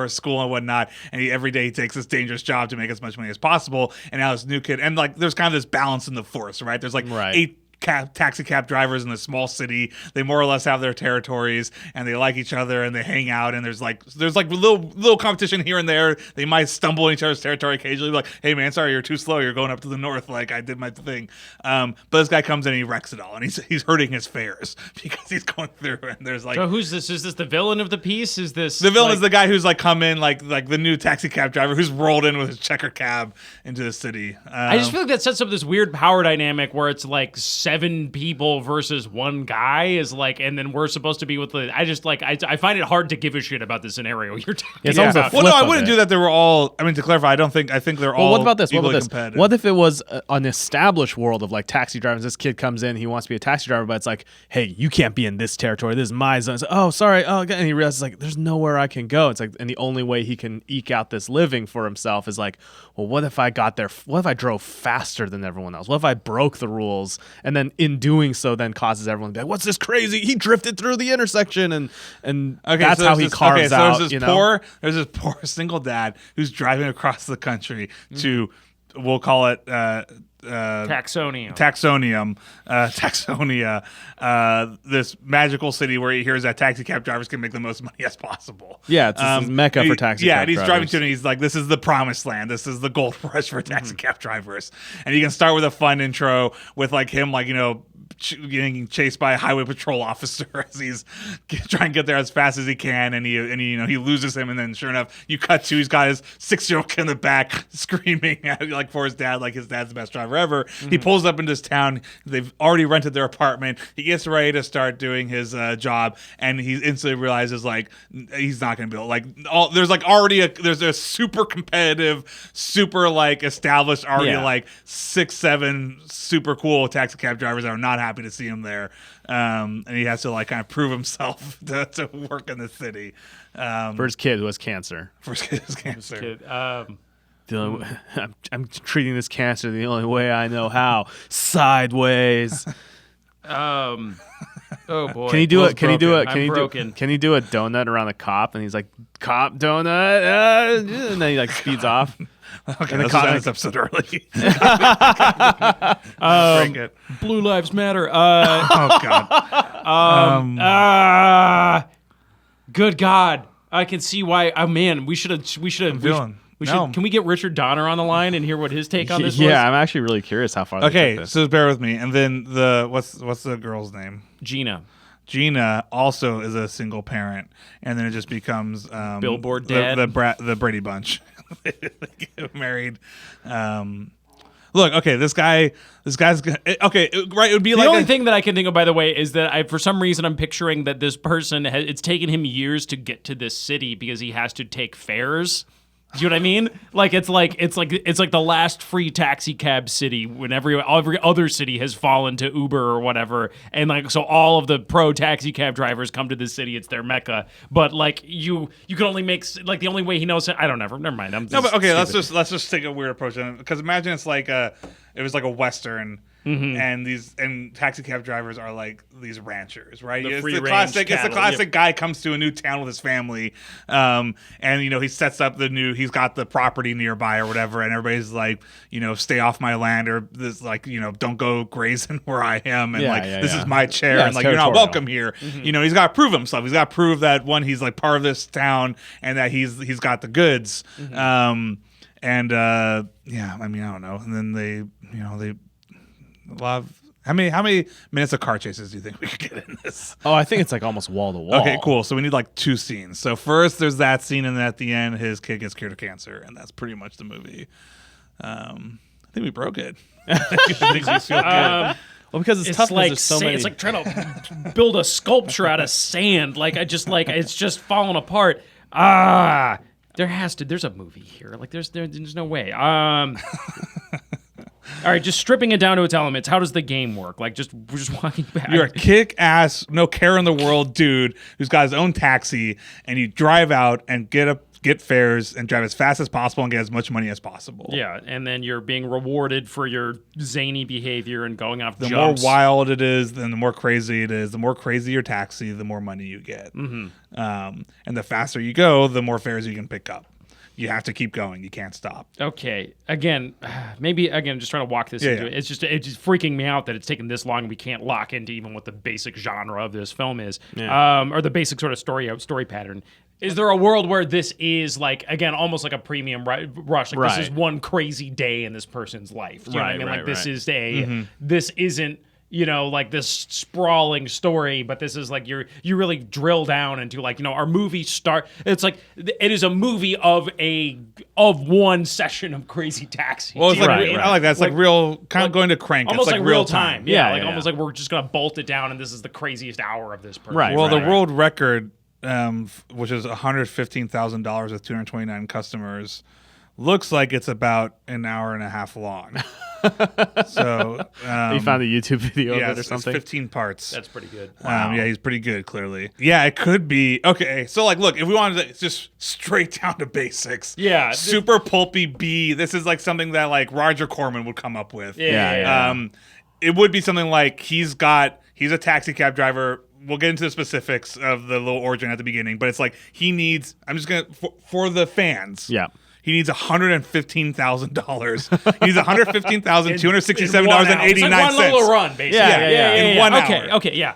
school and whatnot, and every day he takes this dangerous job to make as much money as possible. And now this new kid, and like there's kind of this balance in the force, right? There's like 8 taxi cab drivers in a small city. They more or less have their territories, and they like each other, and they hang out, and there's like little competition here and there. They might stumble in each other's territory occasionally, like, hey man, sorry, you're too slow, you're going up to the north, like I did my thing. But this guy comes in and he wrecks it all, and he's hurting his fares because he's going through, and there's like,
so who's this? Is this the villain of the piece? Is this
the villain? Is the guy who's like come in like the new taxi cab driver who's rolled in with his checker cab into the city.
I just feel like that sets up this weird power dynamic where it's like 7 people versus one guy is like, and then we're supposed to be with the. I find it hard to give a shit about the scenario you're talking
It's
about.
almost a
Well, no,
flip
I wouldn't
of it.
do that. They were all. I mean, to clarify, I think they're all.
Well, what about this?
equally competitive.
What if it was an established world of like taxi drivers? This kid comes in, he wants to be a taxi driver, but it's like, hey, you can't be in this territory. This is my zone. It's like, oh, sorry. Oh, and he realizes like, there's nowhere I can go. It's like, and the only way he can eke out this living for himself is like, well, what if I got there? What if I drove faster than everyone else? What if I broke the rules? And then in doing so, then causes everyone to be like, what's this crazy? He drifted through the intersection, and that's how he carves out.
There's this poor single dad who's driving across the country to, we'll call it
Taxonia,
this magical city where he hears that taxi cab drivers can make the most money as possible.
Yeah, it's this mecca for taxi cab
Yeah, and he's
drivers.
driving to it, and he's like, this is the promised land. This is the gold rush for taxi cab drivers. And you can start with a fun intro with like him, like, getting chased by a highway patrol officer as he's trying to get there as fast as he can, and he loses him, and then sure enough, you cut to he's got his 6-year-old kid in the back screaming at, like for his dad, like his dad's the best driver ever. He pulls up into this town. They've already rented their apartment. He gets ready to start doing his job, and he instantly realizes like he's not going to be able, like there's a super competitive, super like established already like 6-7 super cool taxi cab drivers that are not happy to see him there, and he has to like kind of prove himself to work in the city
for his kid who has cancer. I'm treating this cancer the only way I know how. Sideways.
Oh boy.
Can he do it? Can he do it?
I'm broken.
Can he do a donut around the cop? And he's like, cop donut, and then he like speeds off.
Okay, let's end this episode early. Break it.
Blue Lives Matter.
Oh God.
Good God. I can see why. Oh man, we should have. Can we get Richard Donner on the line and hear what his take on this was?
Yeah, I'm actually really curious how far.
Okay,
they took this.
so bear with me. And then what's the girl's name?
Gina.
Gina also is a single parent, and then it just becomes
Billboard dad.
the Brady Bunch. They get married. Look, okay, this guy's gonna, okay, right? It would be
The
like
only thing that I can think of, by the way, is that for some reason I'm picturing that this person it's taken him years to get to this city because he has to take fares. Do you know what I mean? Like it's like the last free taxi cab city when every other city has fallen to Uber or whatever, and like so all of the pro taxi cab drivers come to this city. It's their mecca. But like you can only make like the only way he knows it. I don't know. Never mind.
No, but okay, let's just take a weird approach because imagine it's like it was like a Western. Mm-hmm. And taxi cab drivers are like these ranchers, right? It's the classic guy comes to a new town with his family, and he sets up he's got the property nearby or whatever, and everybody's like, stay off my land, or this like, don't go grazing where I am, and this is my chair, and like you're not welcome here. Mm-hmm. He's got to prove himself. He's got to prove that one, he's like part of this town, and that he's got the goods. Mm-hmm. I don't know. And then they love. How many minutes of car chases do you think we could get in this?
Oh, I think it's like almost wall to wall.
Okay, cool. So we need like 2 scenes. So first there's that scene, and then at the end his kid gets cured of cancer, and that's pretty much the movie. I think we broke it. I think we feel good.
Well, because it's tough.
Like
there's so many.
It's like trying to build a sculpture out of sand. Like it's just falling apart. There's a movie here. Like there's no way. All right, just stripping it down to its elements. How does the game work? Like, we're just walking back.
You're a kick-ass, no care in the world dude who's got his own taxi, and you drive out and get fares and drive as fast as possible and get as much money as possible.
Yeah, and then you're being rewarded for your zany behavior and going off
the
jumps.
more wild it is, then the more crazy it is. The more crazy your taxi, the more money you get. Mm-hmm. And the faster you go, the more fares you can pick up. You have to keep going. You can't stop.
Okay. Again, just trying to walk this into it. It's just freaking me out that it's taken this long and we can't lock into even what the basic genre of this film is, or the basic sort of story pattern. Is there a world where this is like, again, almost like a premium rush? Like this is one crazy day in this person's life. Do you know what I mean? Like this is this isn't, like this sprawling story, but this is like you really drill down into like, our movie it's like it is a movie of one session of Crazy Taxi.
Well, it's I like that. It's like real kind of going to crank.
Almost
it's
like real time. Yeah, almost like we're just gonna bolt it down and this is the craziest hour of this person.
Right. Well, the world record, which is $115,000 with 229 customers, looks like it's about an hour and a half long. So
you found a YouTube video of it or something?
It's 15 parts.
That's pretty good.
Wow. He's pretty good, clearly. Yeah, it could be. Okay, so like, look, if we wanted to just straight down to basics.
Yeah.
Super pulpy B. This is like something that like Roger Corman would come up with.
Yeah.
It would be something like he's a taxi cab driver. We'll get into the specifics of the little origin at the beginning, but it's like he needs, I'm just going to, for the fans.
Yeah.
He needs $115,000. He needs $115,267.89.
It's like one little run, basically.
In 1 hour.
Okay, yeah.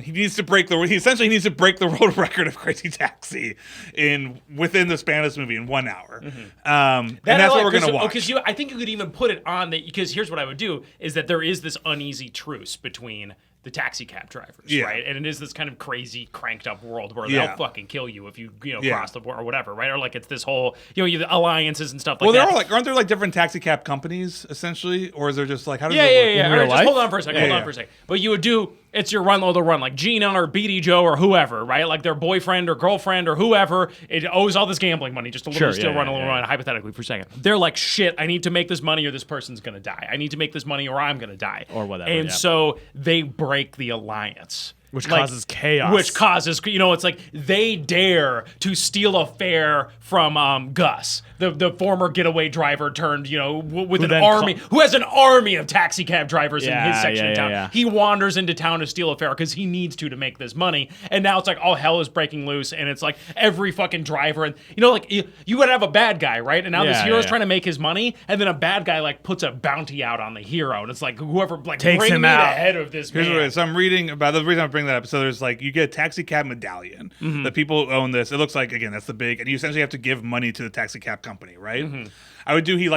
He needs to break the world record of Crazy Taxi within the span of this movie in 1 hour. Mm-hmm. And that's what we're gonna watch.
Because I think you could even put it on that. Because here's what I would do: is that there is this uneasy truce between the taxi cab drivers, right? And it is this kind of crazy, cranked up world where they'll fucking kill you if you cross the border or whatever, right? Or like it's this whole you have alliances and stuff like that.
Well, aren't there like different taxi cab companies essentially, or is there just like how does
it work?
In
real life? Just hold on for a second. But you would do. It's your run, the run, like Gina or Beatty Joe or whoever, right? Like their boyfriend or girlfriend or whoever, it owes all this gambling money just to run, hypothetically for a second. They're like, shit, I need to make this money or this person's going to die. I need to make this money or I'm going to die.
Or whatever.
And so they break the alliance.
Which causes chaos.
Which causes, it's like they dare to steal a fare from Gus, the former getaway driver turned, with an army, who has an army of taxi cab drivers in his section of town. Yeah. He wanders into town to steal a fare because he needs to make this money. And now it's like all hell is breaking loose. And it's like every fucking driver. And, like you would have a bad guy, right? And now this hero's trying to make his money. And then a bad guy puts a bounty out on the hero. And it's like whoever
takes him out.
The head of this man.
Here's what it is. So I'm reading about the reason I'm bringing that up. So there's you get a taxi cab medallion. Mm-hmm. The people own this. It looks like, again, that's the big, and you essentially have to give money to the taxi cab company company, right? I would do he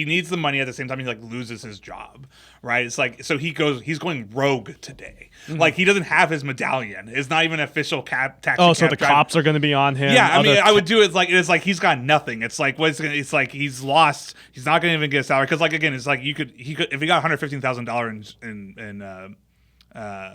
needs the money at the same time he like loses his job, right? It's like so he's going rogue today. Like he doesn't have his medallion. It's not even an official taxi.
Oh, so
cab
the
driver.
cops are going to be on him.
Yeah, I mean, I would do it like it's like he's got nothing. It's like it's like he's lost. He's not going to even get a salary because like again, it's like he could if he got $115,000 in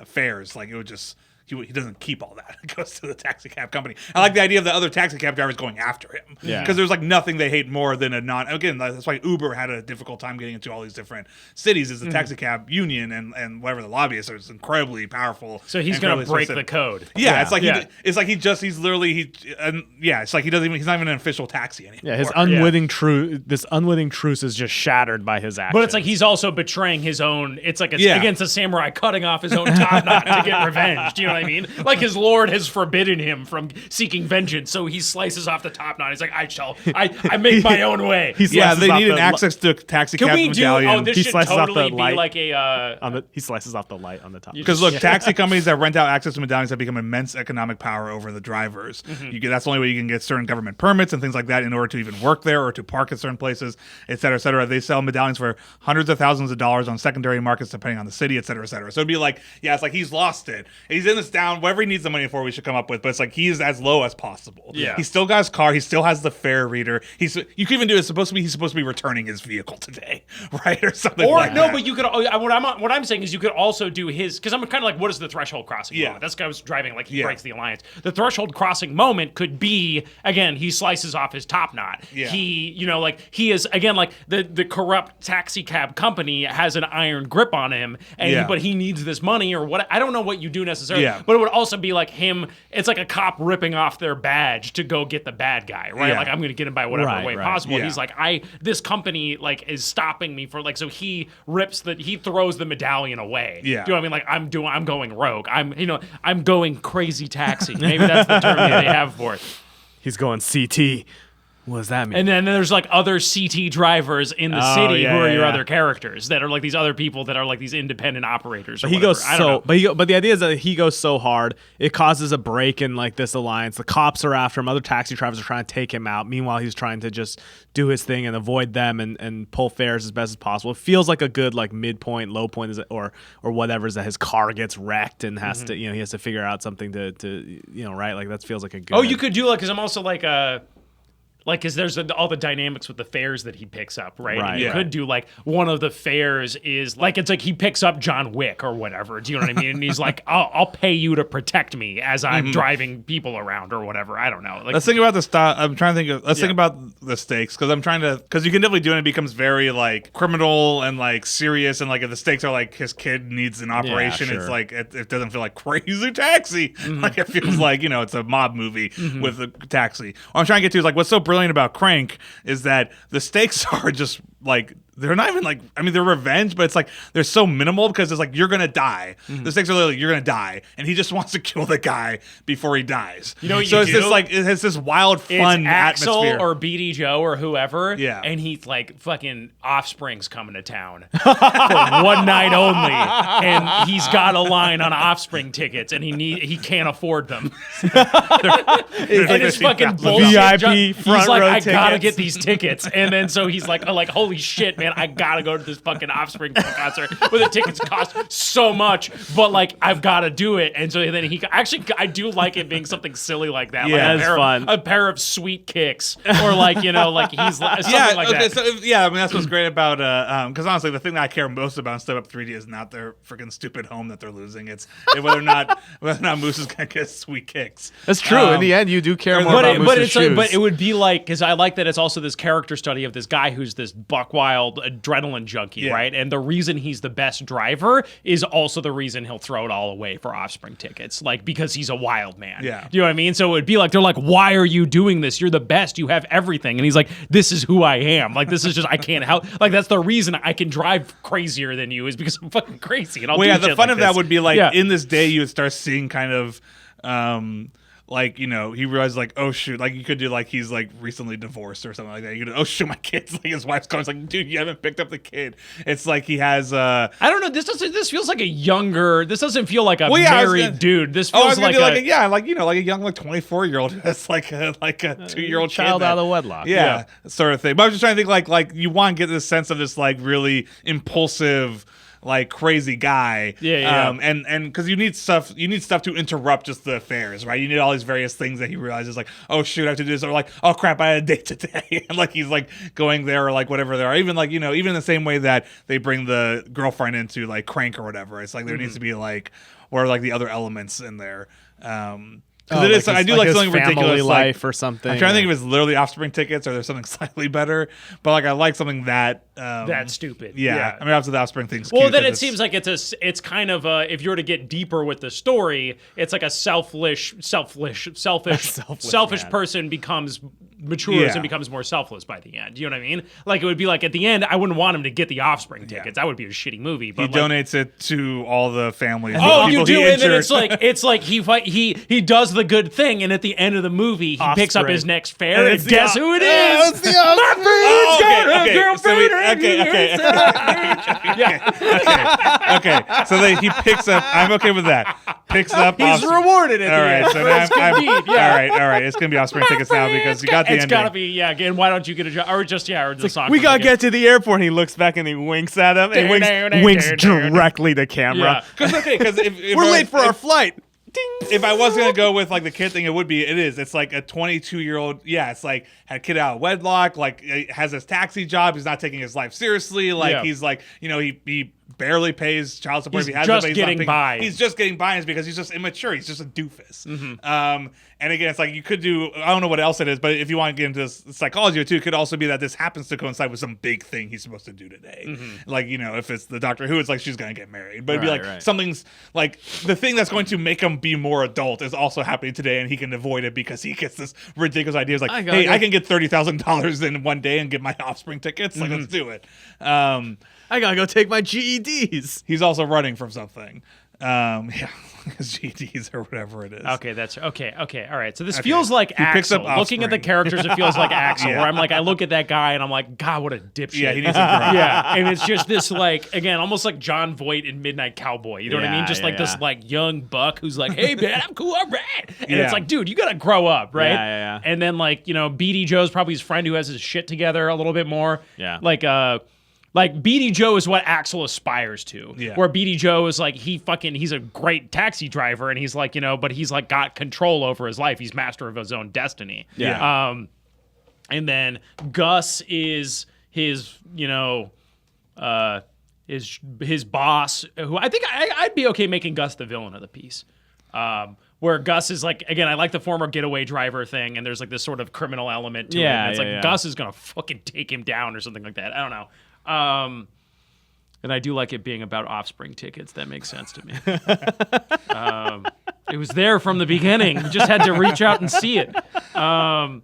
fares, like it would just. He doesn't keep all that. It goes to the taxi cab company. I like the idea of the other taxi cab drivers going after him.
Yeah.
Because there's like nothing they hate more than a non. Again, that's why Uber had a difficult time getting into all these different cities. Is the taxi cab union and whatever the lobbyists are incredibly powerful.
So he's going to break the code.
Yeah, it's like he's literally it's like he doesn't even he's not even an official taxi anymore.
Yeah, his unwitting this unwitting truce is just shattered by his actions.
But it's like he's also betraying his own. It's like against a samurai cutting off his own top knot to get revenge. Do you know what I mean? Like his lord has forbidden him from seeking vengeance, so he slices off the top knot. He's like, I make my own way.
They need an access to taxi cab medallion.
Oh, this should totally be like a.
He slices off the light on the top.
Because look, taxi companies that rent out access to medallions have become immense economic power over the drivers. That's the only way you can get certain government permits and things like that in order to even work there or to park at certain places, et cetera, et cetera. They sell medallions for hundreds of thousands of dollars on secondary markets depending on the city, et cetera, et cetera. So it'd be like, it's like he's lost it. He's in this down. Whatever he needs the money for, we should come up with. But it's like he's as low as possible.
Yeah.
He's still got his car. He still has the fare reader. You could even do it. He's supposed to be returning his vehicle today, right, or something.
Or
like
no,
that.
but you could. What I'm saying is you could also do his because I'm kind of like, what is the threshold crossing moment? This guy was driving like he breaks the alliance. The threshold crossing moment could be again he slices off his top knot.
Yeah.
He is again like the corrupt taxi cab company has an iron grip on him, but he needs this money or what? I don't know what you do necessarily.
Yeah.
But it would also be like him. It's like a cop ripping off their badge to go get the bad guy, right?
Yeah.
Like I'm going to get him by whatever way possible.
Yeah.
He's like, this company like is stopping me for like, so he throws the medallion away.
Yeah.
Do you know what I mean? Like I'm going rogue. I'm going crazy taxi. Maybe that's the term that they have for it.
He's going CT. What does that mean?
And then there's like other CT drivers in the city who are your other characters that are like these other people that are like these independent operators. Or
he
whatever.
goes so, but the idea is that he goes so hard, it causes a break in like this alliance. The cops are after him. Other taxi drivers are trying to take him out. Meanwhile, he's trying to just do his thing and avoid them and pull fares as best as possible. It feels like a good like midpoint, low point, is or whatever is that his car gets wrecked and has to he has to figure out something to right, like that feels like a good.
Oh, you could do like because I'm also like because there's all the dynamics with the fares that he picks up, right? And you could do like one of the fares is like it's like he picks up John Wick or whatever. Do you know what I mean? And he's like, I'll pay you to protect me as I'm driving people around or whatever. I don't know. Like,
let's think about the style. I'm trying to think of. Let's think about the stakes because you can definitely do it. And it becomes very like criminal and like serious and like if the stakes are like his kid needs an operation, it's like it doesn't feel like Crazy Taxi. Like it feels like it's a mob movie with a taxi. What I'm trying to get to is like what's so brilliant about Crank is that the stakes are just like they're not even like they're revenge, but it's like they're so minimal because it's like you're gonna die. The stakes are literally you're gonna die, and he just wants to kill the guy before he dies.
You know what
so
you
it's
do?
just like it has this wild fun
it's Axel
atmosphere.
or BD Joe or whoever, and he's like fucking Offspring's coming to town for one night only, and he's got a line on Offspring tickets, and he can't afford them. And it's fucking bullshit.
VIP front
he's like,
row
I gotta
tickets.
get these tickets, and then so he's like, holy shit, man, I gotta go to this fucking Offspring concert, where the tickets cost so much, but like I've got to do it, and so then I do like it being something silly like that, like
fun.
A pair of sweet kicks, or like like he's something like that.
So that's what's great about because honestly, the thing that I care most about in Step Up 3D is not their freaking stupid home that they're losing. It's whether or not Moose is gonna get sweet kicks.
That's true. In the end, you do care more about Moose's shoes.
But it would be like because I like that it's also this character study of this guy who's this buck wild adrenaline junkie, right? And the reason he's the best driver is also the reason he'll throw it all away for Offspring tickets, like because he's a wild man.
Yeah.
Do you know what I mean? So it would be like they're like, why are you doing this? You're the best. You have everything. And he's like, this is who I am. Like this is just I can't help. Like that's the reason I can drive crazier than you is because I'm fucking crazy. And I'll do
the
shit
fun
like
of that
this.
would be like in this day you would start seeing kind of like, you know, he realized like, oh shoot, like you could do like he's like recently divorced or something like that. You could, oh shoot, my kid's like his wife's going. It's like, dude, you haven't picked up the kid. It's like he has
I don't know. This feels like a younger. This doesn't feel like a
yeah,
married dude. This feels like
like a young like 24-year-old that's like a 2-year-old
child
kid
out of wedlock.
yeah, sort of thing. But I was just trying to think like you want to get this sense of this like really impulsive, like crazy guy, and because you need stuff to interrupt just the affairs, right? You need all these various things that he realizes, like, oh shoot, I have to do this, or like, oh crap, I had a date today, and like he's like going there, or like whatever there are, even like, you know, even in the same way that they bring the girlfriend into like Crank or whatever, it's like there needs to be like, or like the other elements in there. Because it is, I do like something ridiculous,
life
like,
or something.
I'm trying to think if it's literally Offspring tickets or there's something slightly better, but like I like something that
that's stupid.
Yeah, I mean, obviously the Offspring thing's
well,
cute
then it seems like it's kind of if you were to get deeper with the story, it's like a selfish person becomes matures and becomes more selfless by the end. You know what I mean? Like it would be like at the end, I wouldn't want him to get the Offspring tickets. That would be a shitty movie. But
he donates it to all the families.
Oh, you do, and then it's like he does the good thing, and at the end of the movie, he picks up his next fare, and guess who it is?
It's the Offspring.
Okay. So he picks up. I'm okay with that. Picks up.
He's rewarded at the end.
All right. So now all right. It's gonna be Offspring tickets now because you got the ending.
It's gotta be Again, why don't you get a job or just or the song?
We gotta get to the airport. And he looks back and he winks at him. And winks directly to camera.
Because if
we're late for our flight.
Ding. If I was gonna go with like the kid thing, it's like a 22-year-old. Yeah, it's like had a kid out of wedlock. Like has his taxi job. He's not taking his life seriously. Like he's like, you know, he barely pays child support.
He's
if he has
just
it,
getting by.
He's just getting by, is because he's just immature. He's just a doofus. And again, it's like you could do. I don't know what else it is, but if you want to get into this psychology too, it could also be that this happens to coincide with some big thing he's supposed to do today. Like, you know, if it's the Doctor Who, it's like she's gonna get married, but it'd be like something's like the thing that's going to make him be more adult is also happening today, and he can avoid it because he gets this ridiculous idea. It's like, hey, I can get $30,000 in one day and get my Offspring tickets. Like, let's do it.
I gotta go take my GEDs.
He's also running from something. His GEDs or whatever it is.
Okay, that's okay. All right. So this feels like Axel. Looking at the characters, it feels like Axel. Where I'm like, I look at that guy and I'm like, God, what a dipshit.
Yeah, he needs a drug.
Yeah, and it's just this like, again, almost like John Voight in Midnight Cowboy. You know what I mean? Just like this like young buck who's like, hey man, I'm cool, all right. And it's like, dude, you gotta grow up, right?
Yeah.
And then like, you know, BD Joe's probably his friend who has his shit together a little bit more.
Yeah.
Like BD Joe is what Axel aspires to.
Yeah.
Where BD Joe is like he's a great taxi driver and he's like, you know, but he's like got control over his life. He's master of his own destiny.
Yeah.
And then Gus is his, you know, his boss, who I think I'd be okay making Gus the villain of the piece. Where Gus is like, again, I like the former getaway driver thing, and there's like this sort of criminal element to him. It's like Gus is gonna fucking take him down or something like that. I don't know. And I do like it being about Offspring tickets. That makes sense to me. It was there from the beginning. You just had to reach out and see it. And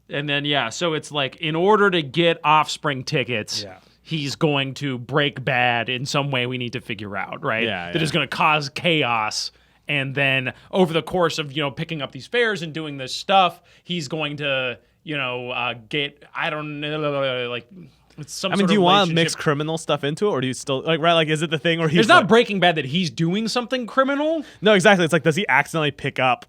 then, so it's like, in order to get Offspring tickets, he's going to break bad in some way we need to figure out, right? That is going to cause chaos. And then over the course of, you know, picking up these fares and doing this stuff, he's going to, you know, get, I don't know, like...
do you want to mix criminal stuff into it, or do you still is it the thing where he's
It's not Breaking Bad that he's doing something criminal?
No, exactly. It's like, does he accidentally pick up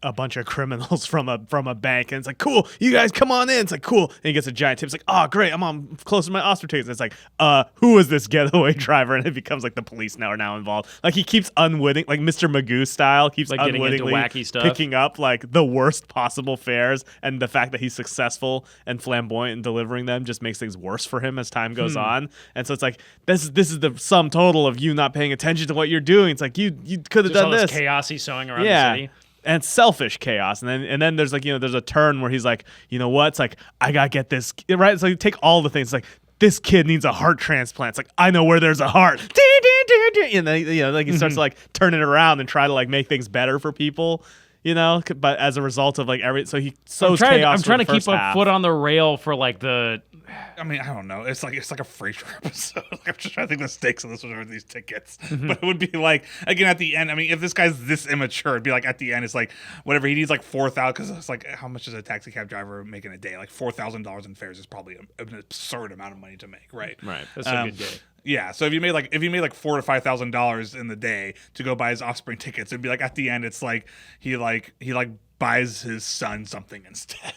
a bunch of criminals from a bank, and it's like, cool, you guys come on in. It's like, cool, and he gets a giant tip. It's like, oh great, I'm close to my Oscar tickets. And it's like, who is this getaway driver? And it becomes like the police are now involved. Like he keeps unwitting, like Mr. Magoo style, keeps
like
unwittingly
wacky stuff,
picking up like the worst possible fares, and the fact that he's successful and flamboyant in delivering them just makes things worse for him as time goes on. And so it's like, this is the sum total of you not paying attention to what you're doing. It's like you could have done this
chaos he's sowing around the city.
And it's selfish chaos, and then there's like, you know, there's a turn where he's like, you know what? It's like, I gotta get this right. It's like, take all the things. It's like, this kid needs a heart transplant. It's like, I know where there's a heart. And then, you know, like he starts to like turn it around and try to like make things better for people. You know, but as a result of like so he sows chaos.
I'm trying to keep
a
foot on the rail for like the
I mean, I don't know. It's like a Frasier episode. I'm just trying to think the stakes of this with these tickets. But it would be like, again, at the end. I mean, if this guy's this immature, it'd be like at the end, it's like whatever he needs, like 4,000. Because it's like, how much does a taxi cab driver make in a day? Like $4,000 in fares is probably an absurd amount of money to make, right?
Right.
That's a good day.
Yeah, so if you made like $4,000 to $5,000 in the day to go buy his Offspring tickets, it'd be like at the end, it's like he buys his son something instead.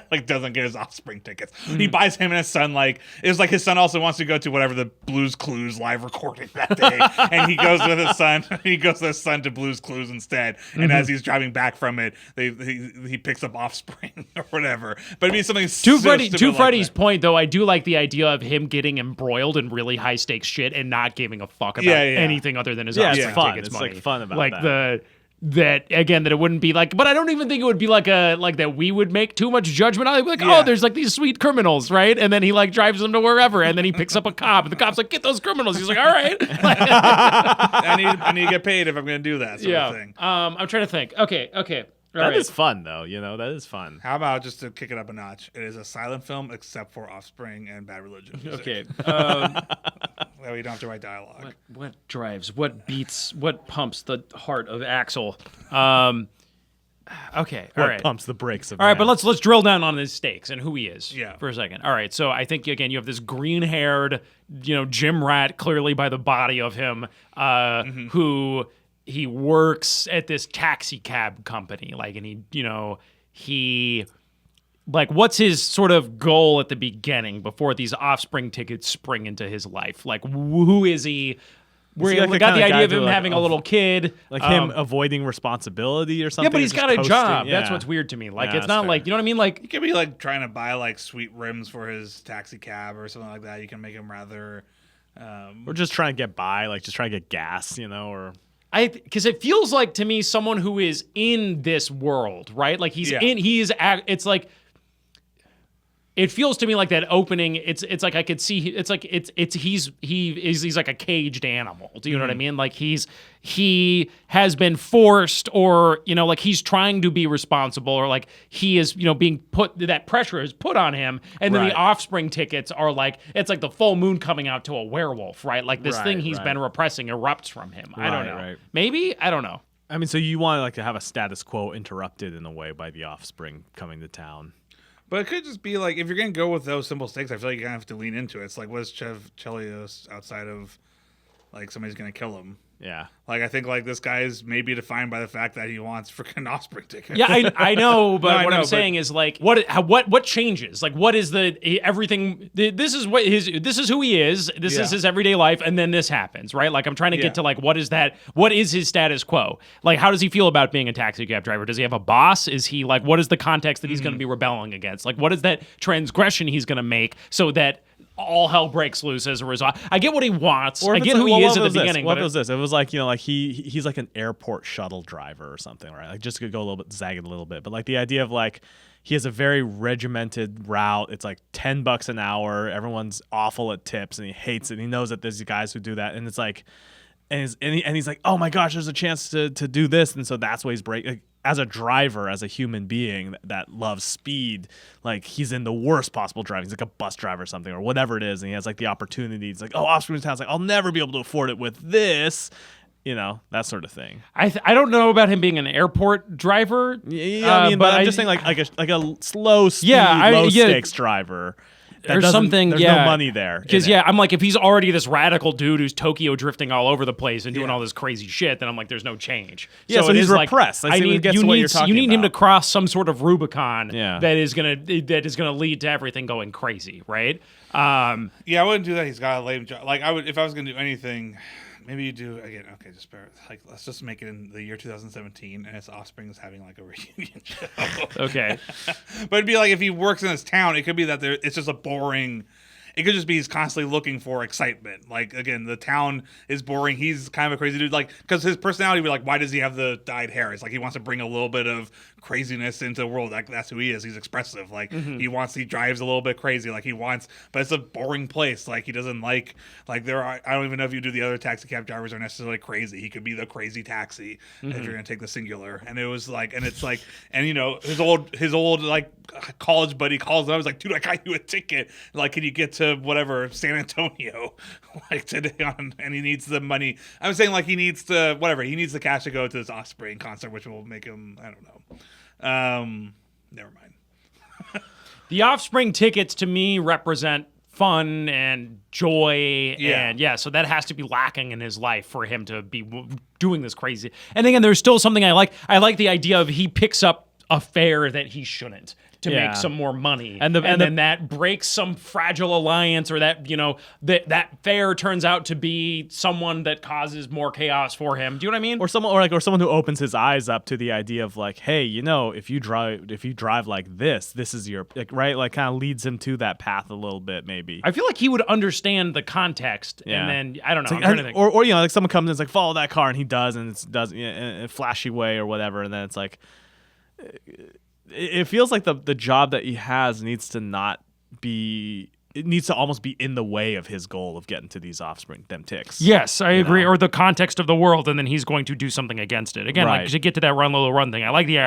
Like doesn't get his Offspring tickets. He buys him and his son it's like his son also wants to go to whatever the Blues Clues live recording that day, and he goes with his son. He goes with his son to Blues Clues instead. And as he's driving back from it, he picks up Offspring or whatever. But it'd be something
to Freddie's point, though, I do like the idea of him getting embroiled in really high stakes shit and not giving a fuck about anything other than his Offspring
it's fun.
tickets
It's
money.
like fun about
like
that.
That it wouldn't be like, but I don't even think it would be like that we would make too much judgment on it. Like, oh, there's like these sweet criminals, right? And then he like drives them to wherever, and then he picks up a cop, and the cop's like, get those criminals. He's like, all right.
I need to get paid if I'm going to do that sort of thing.
I'm trying to think. Okay.
That is fun, though. That is fun.
How about just to kick it up a notch? It is a silent film except for Offspring and Bad Religion music.
Okay.
That way you don't have to write dialogue.
What drives? What beats? What pumps the heart of Axel? Okay. All right.
Pumps the brakes of
All right,
man.
but let's drill down on his stakes and who he is
Yeah.
for a second. All right, so I think, again, you have this green-haired, gym rat, clearly by the body of him, who he works at this taxi cab company. Like, and he like, what's his sort of goal at the beginning before these Offspring tickets spring into his life? Like, who is he? We
he like the
got the
kinda
idea
guy
of him
to, like,
having a little kid.
Like him avoiding responsibility or something.
Yeah, but he's
just
got a
coasting.
job.
Yeah.
That's what's weird to me. Like,
Yeah,
it's
that's
not
fair.
like, you know what I mean? Like,
He could be like trying to buy like sweet rims for his taxi cab or something like that. You can make him rather.
Or just trying to get by, like just trying to get gas, or...
because it feels like to me someone who is in this world, right? Like it's like, it feels to me like that opening. It's like I could see. It's like he's like a caged animal. Do you know what I mean? Like he has been forced, or like he's trying to be responsible, or like he is being put, that pressure is put on him, and then
Right.
the Offspring tickets are like, it's like the full moon coming out to a werewolf, right? Like this thing he's been repressing erupts from him. I don't know.
Right.
Maybe I don't know.
I mean, so you want like to have a status quo interrupted in a way by the Offspring coming to town.
But it could just be like, if you're going to go with those simple stakes, I feel like you're going to have to lean into it. It's like, what is Chelios outside of like somebody's going to kill him?
Yeah.
Like, I think like this guy is maybe defined by the fact that he wants freaking Offspring tickets.
Yeah, I know, but
No, I
what
know,
I'm
but-
saying is like, what changes? Like, what is everything? This is who he is. This is his everyday life, and then this happens, right? Like, I'm trying to get to like, what is that? What is his status quo? Like, how does he feel about being a taxi cab driver? Does he have a boss? Is he like, what is the context that he's going to be rebelling against? Like, what is that transgression he's going to make so that all hell breaks loose as a result? I get what he wants.
Or
I
if
get
it's
who
like,
he
well,
is at
what
the
was
beginning.
What
but
was this? It was like, like he's like an airport shuttle driver or something, right? Like just to go a little bit zagged a little bit. But like the idea of like he has a very regimented route. It's like $10 an hour. Everyone's awful at tips and he hates it. And he knows that there's guys who do that. And it's like, and he's like, oh my gosh, there's a chance to do this. And so that's why he's breaking. Like, as a driver, as a human being that loves speed, like he's in the worst possible driving. He's like a bus driver or something or whatever it is. And he has like the opportunity. It's like, oh, Offspring's town. It's like, I'll never be able to afford it with this, that sort of thing.
I don't know about him being an airport driver.
Yeah, I mean, but I'm just saying like a slow speed, low stakes driver.
There's something,
There's no money there.
Because I'm like, if he's already this radical dude who's Tokyo drifting all over the place and doing all this crazy shit, then I'm like, there's no change.
Yeah, so
it
he's
is like,
repressed. I see what gets to what you're talking
you need him to
about.
cross some sort of Rubicon
Yeah.
that is gonna lead to everything going crazy, right?
Yeah, I wouldn't do that. He's got a lame job. Like, I would, if I was going to do anything, maybe you do, again, okay, just bear, like, let's just make it in the year 2017 and his Offspring is having like a reunion show.
Okay.
But it'd be like, if he works in his town, it could be that it's just a boring, it could just be he's constantly looking for excitement. Like, again, the town is boring. He's kind of a crazy dude. Like, because his personality, we're like, why does he have the dyed hair? It's like he wants to bring a little bit of craziness into the world. Like, that's who he is. He's expressive. Like, he drives a little bit crazy. Like, but it's a boring place. Like, he doesn't like I don't even know if you do the other taxi cab drivers are necessarily crazy. He could be the crazy taxi if you're going to take the singular. And it was like, and it's like, and his old like college buddy calls him. I was like, dude, I got you a ticket. Like, can you get to whatever, San Antonio, like today and he needs the money. I'm saying like he needs the cash to go to this Offspring concert, which will make him, I don't know. Never mind.
The Offspring tickets to me represent fun and joy, and so that has to be lacking in his life for him to be doing this crazy. And again, there's still something I like. I like the idea of he picks up a fare that he shouldn't to make some more money, and then that breaks some fragile alliance, or that that fare turns out to be someone that causes more chaos for him. Do you know what I mean?
Or someone who opens his eyes up to the idea of like, hey, if you drive like this is your right, like kind of leads him to that path a little bit. Maybe
I feel like he would understand the context, and then I don't know.
Like, I'm trying to think. Or like someone comes in, it's like follow that car, and he does, and it does in a flashy way or whatever, and then it's like. It feels like the job that he has needs to not be. It needs to almost be in the way of his goal of getting to these Offspring, them ticks.
Yes, I agree. Or the context of the world, and then he's going to do something against it. Again, like to get to that run, Lolo, run thing. I like the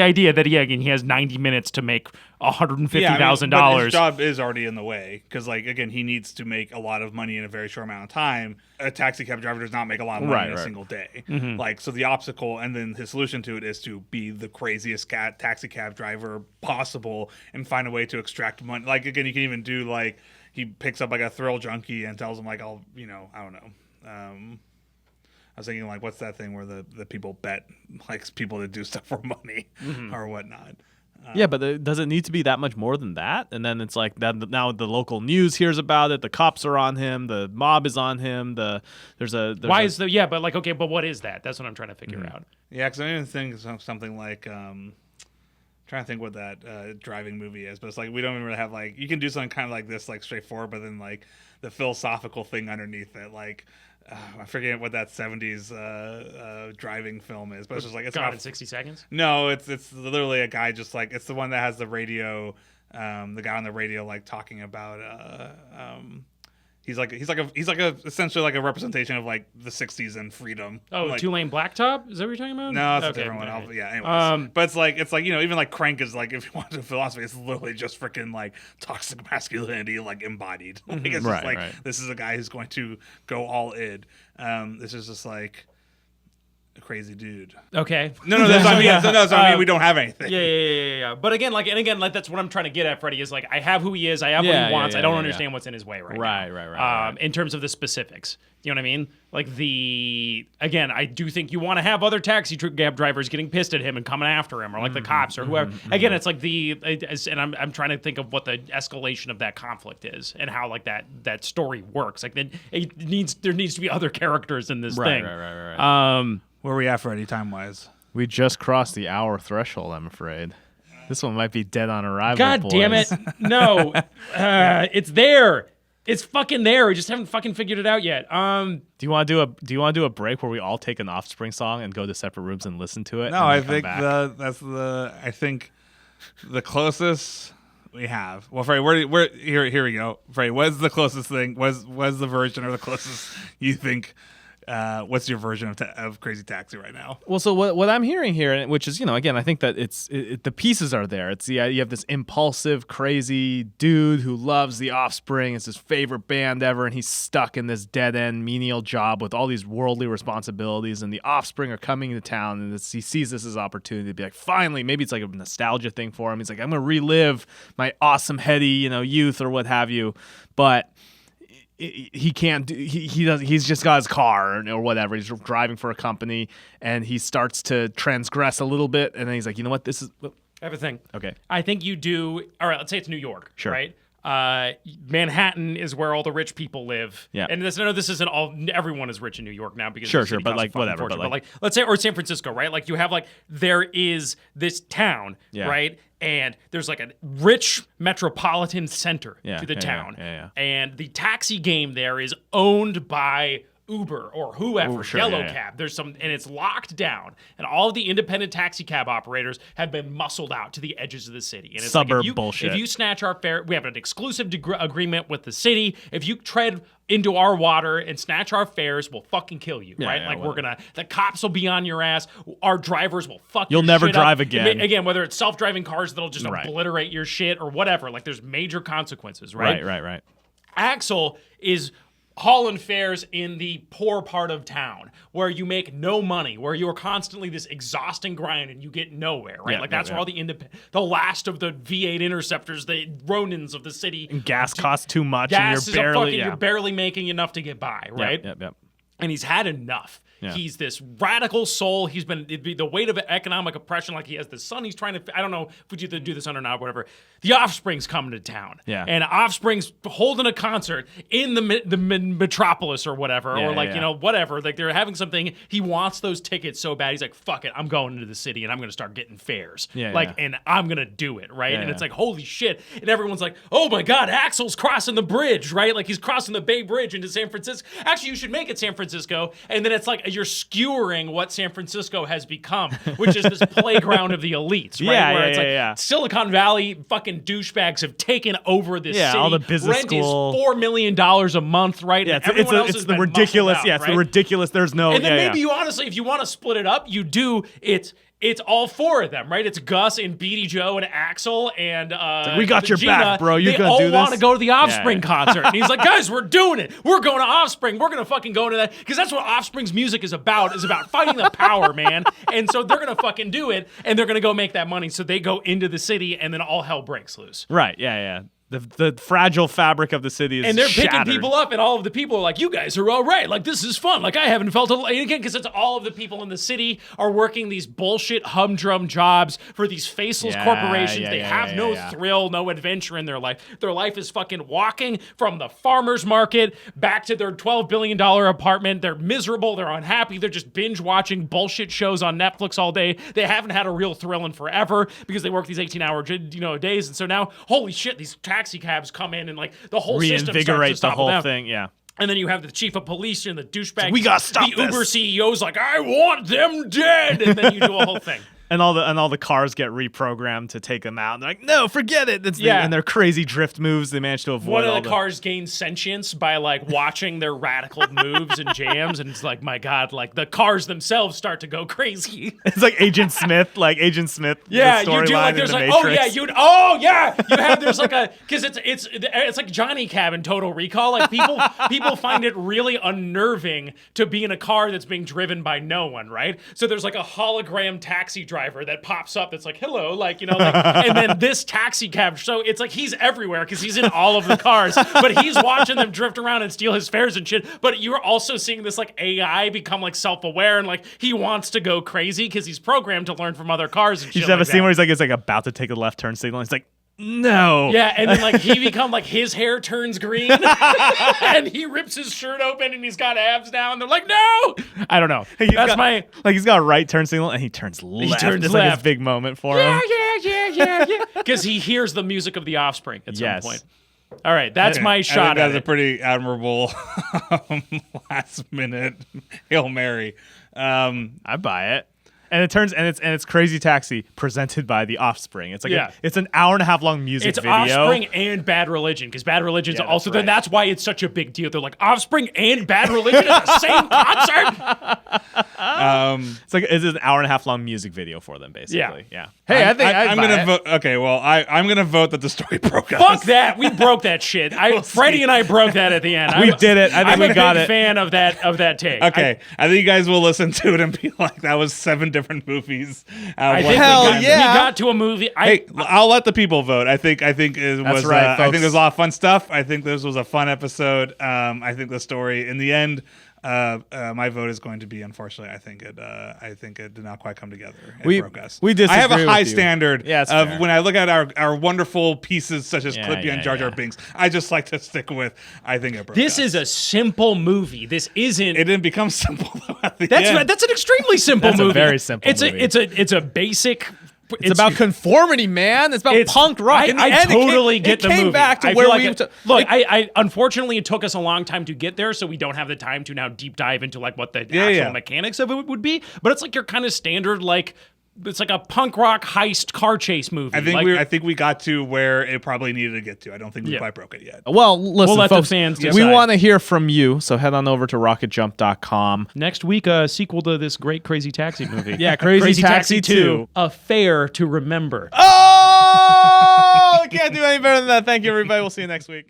idea that he has 90 minutes to make $150,000.
But his job is already in the way because, like, again, he needs to make a lot of money in a very short amount of time. A taxi cab driver does not make a lot of money in a single day.
Mm-hmm.
Like, so the obstacle, and then his solution to it is to be the craziest taxi cab driver possible and find a way to extract money. Like, again, you can even do like he picks up like a thrill junkie and tells him like, I don't know. I was thinking like, what's that thing where the people bet like people to do stuff for money or whatnot.
Yeah, but does it need to be that much more than that? And then it's like that. Now the local news hears about it. The cops are on him. The mob is on him. But what is that? That's what I'm trying to figure out.
Yeah, because I even think something like trying to think what that driving movie is, but it's like we don't even really have like you can do something kind of like this, like straightforward, but then like the philosophical thing underneath it, like. I forget what that 70s driving film is, but it's just like it's
Gone in 60 Seconds.
No, it's literally a guy just like it's the one that has the radio, the guy on the radio like talking about he's essentially like a representation of like the 60s and freedom.
Oh,
like,
Two-Lane Blacktop? Is that what you're talking about?
No, it's a different one. Anyways. But it's like even like Crank is like if you want to philosophy, it's literally just freaking like toxic masculinity like embodied. Like it's just like this is a guy who's going to go all in. This is just like a crazy dude.
Okay.
No, that's what I mean. We don't have anything.
Yeah. But again, that's what I'm trying to get at, Freddie, is like, I have who he is. I have what he wants. I don't understand what's in his way right now.
Right.
In terms of the specifics. You know what I mean? Like again, I do think you want to have other taxi cab drivers getting pissed at him and coming after him, or like the cops or whoever. Again, it's like and I'm trying to think of what the escalation of that conflict is and how like that story works. Like there needs to be other characters in this thing.
Right.
Where are we at, Freddie, time-wise?
We just crossed the hour threshold, I'm afraid. This one might be dead on arrival.
God
boys.
damn it. No. It's there. It's fucking there. We just haven't fucking figured it out yet.
Do you want to do a break where we all take an Offspring song and go to separate rooms and listen to it?
No, I think I think the closest we have. Well, Freddie, we're here we go. Freddie, what's the closest thing? Was the version or the closest you think? What's your version of Crazy Taxi right now?
Well, so what I'm hearing here, which is, again, I think that the pieces are there. It's you have this impulsive, crazy dude who loves the Offspring. It's his favorite band ever, and he's stuck in this dead-end, menial job with all these worldly responsibilities, and the Offspring are coming to town, and he sees this as an opportunity to be like, finally, maybe it's like a nostalgia thing for him. He's like, I'm going to relive my awesome, heady, youth or what have you, but he can't do, he's just got his car or whatever. He's driving for a company and he starts to transgress a little bit, and then he's like, you know what, this is
I have a thing.
Okay.
I think you do. All right, let's say it's New York,
sure,
right? Manhattan is where all the rich people live.
Yeah.
And this isn't all, everyone is rich in New York now because
sure, but like whatever.
But like, let's say, or San Francisco, right? Like you have like, there is this town, right? and there's like a rich metropolitan center to the
yeah,
town.
yeah.
And the taxi game there is owned by Uber or whoever, Yellow Cab. There's some, and it's locked down. And all of the independent taxi cab operators have been muscled out to the edges of the city. And it's
Suburb
like
bullshit.
If you snatch our fare, we have an exclusive agreement with the city. If you tread into our water and snatch our fares, we'll fucking kill you, right?
yeah,
Like
whatever.
the cops will be on your ass. Our drivers will fuck
You'll
your
never
shit
drive
up.
again.
Again, whether it's self-driving cars that'll just
Right.
obliterate your shit or whatever. Like there's major consequences, right?
Right.
Axel is hauling fares in the poor part of town where you make no money, where you're constantly this exhausting grind and you get nowhere, right? That's where all the last of the V8 Interceptors, the Ronins of the city.
And gas costs too much,
Gas
and
you're barely making enough to get by, right?
Yep.
And he's had enough.
Yeah.
He's this radical soul. It'd be the weight of economic oppression. Like he has this son. He's trying to. I don't know if we do this son or not. Whatever. The Offspring's coming to town.
Yeah.
And Offspring's holding a concert in the metropolis or whatever, or like whatever. Like they're having something. He wants those tickets so bad. He's like, fuck it. I'm going into the city and I'm gonna start getting fares. And I'm gonna do it, right? And it's like, holy shit. And everyone's like, oh my god, Axel's crossing the bridge, right? Like he's crossing the Bay Bridge into San Francisco. Actually, you should make it San Francisco. And then it's like you're skewering what San Francisco has become, which is this playground of the elites, right? Where it's like Silicon Valley fucking douchebags have taken over this city.
All the business
Rent
school.
is $4 million a month, right?
Yeah,
And everyone else
it's
has
the
been
ridiculous.
muscled out,
It's the
right?
ridiculous. There's no.
And then maybe you honestly, if you want to split it up, you do. It's all four of them, right? It's Gus and Beatty Joe and Axel and
we got your
Gina.
back, bro. You
they
gonna
all
do this?
want to go to the Offspring concert. And he's like, guys, we're doing it. We're going to Offspring. We're gonna fucking go to that because that's what Offspring's music is about. Is about fighting the power, man. And so they're gonna fucking do it, and they're gonna go make that money. So they go into the city, and then all hell breaks loose.
Right. Yeah. The fragile fabric of the city is
and they're
shattered.
picking people up, and all of the people are like, you guys are all right. Like, this is fun. Like, I haven't felt it again, because it's all of the people in the city are working these bullshit humdrum jobs for these faceless corporations. They have no thrill, no adventure in their life. Their life is fucking walking from the farmer's market back to their $12 billion apartment. They're miserable. They're unhappy. They're just binge watching bullshit shows on Netflix all day. They haven't had a real thrill in forever because they work these 18-hour days. And so now, holy shit, these taxi cabs come in and like the whole system starts to
reinvigorate the
stop
whole
them.
thing. Yeah.
And then you have the chief of police and the douchebag.
We gotta stop
the Uber
this.
CEO's like, I want them dead. And then you do a whole thing.
And all the cars get reprogrammed to take them out. And they're like, no, forget it. And their crazy drift moves, they manage to avoid.
One of the cars gains sentience by like watching their radical moves and jams, and it's like, my God, like the cars themselves start to go crazy.
It's like Agent Smith.
Yeah,
the
you do like
storyline
there's
in the
like
Matrix.
you have there's like a because it's like Johnny Cab in Total Recall. Like people find it really unnerving to be in a car that's being driven by no one, right? So there's like a hologram taxi driver that pops up that's like, hello, like, and then this taxi cab. So it's like he's everywhere because he's in all of the cars, but he's watching them drift around and steal his fares and shit. But you're also seeing this like AI become like self-aware and like he wants to go crazy because he's programmed to learn from other cars and shit.
You just have
like
a scene
that.
where he's like about to take a left turn signal. And he's like, no.
Yeah, and then like he become like his hair turns green and he rips his shirt open and he's got abs now and they're like, no. I don't know. He's
got a right turn signal and he turns left.
turns
it's
left.
like his big moment for him.
Yeah. Because he hears the music of the Offspring at some point. All right, that's my
I
shot
think
at
that's
it.
a pretty admirable last minute Hail Mary.
I buy it. And it's Crazy Taxi presented by The Offspring. It's like it's an hour and a half long music
It's
video.
Offspring and Bad Religion, because Bad Religion's
Yeah,
also
that's right.
that's why it's such a big deal. They're like Offspring and Bad Religion at the same concert.
It's an hour and a half long music video for them, basically. Yeah.
Hey,
I'm gonna vote. Okay, well, I'm gonna vote that the story broke us.
Fuck that! We broke that shit. Freddie and I broke that at the end.
We did it. I think
I'm
we
a
got
big
it.
fan of that take.
Okay, I think you guys will listen to it and be like, "That was 7 different movies."
I think we got to a movie.
Hey, I'll let the people vote. I think it was.
right,
I think
folks.
there's a lot of fun stuff. I think this was a fun episode. I think the story in the end. My vote is going to be, unfortunately, I think it did not quite come together. It broke us.
we disagree
I have a high
with you.
standard
Yeah, that's
of
fair.
when I look at our wonderful pieces such as Clippy and Jar Jar
yeah.
Binks. I just like to stick with. I think it broke
This
us.
is a simple movie. This isn't.
It didn't become simple though at the end.
That's an extremely simple
That's a
movie.
very simple movie.
It's a basic
It's about conformity, man. It's about punk rock.
I totally get the movie.
It came back to
I
where
feel
we...
like I unfortunately, it took us a long time to get there, so we don't have the time to now deep dive into like what the actual mechanics of it would be. But it's like your kind of standard, like, it's like a punk rock heist car chase movie.
I think we got to where it probably needed to get to. I don't think we quite broke it yet.
Well, listen,
we'll let
folks,
the fans decide.
We want to hear from you, so head on over to rocketjump.com.
Next week, a sequel to this great Crazy Taxi movie.
Yeah, Crazy Taxi 2.
A Fair to Remember.
Oh! I can't do any better than that. Thank you, everybody. We'll see you next week.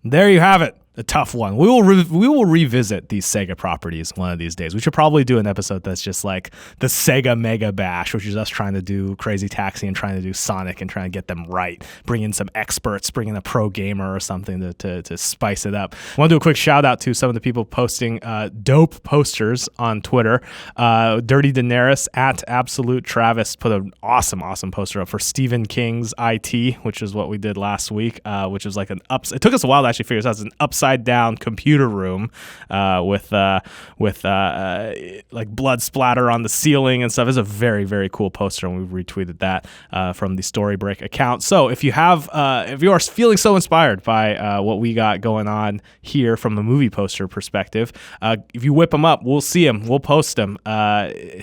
There you have it. A tough one. We will revisit these Sega properties one of these days. We should probably do an episode that's just like the Sega Mega Bash, which is us trying to do Crazy Taxi and trying to do Sonic and trying to get them right. Bring in some experts, bring in a pro gamer or something to spice it up. I want to do a quick shout out to some of the people posting dope posters on Twitter. Dirty Daenerys at Absolute Travis put an awesome poster up for Stephen King's IT, which is what we did last week, which was like it took us a while to actually figure this out. It's an upside down computer room with like blood splatter on the ceiling and stuff. It's a very, very cool poster, and we retweeted that from the Story Break account. So if you are feeling so inspired by what we got going on here from a movie poster perspective, if you whip them up, we'll see them, we'll post them.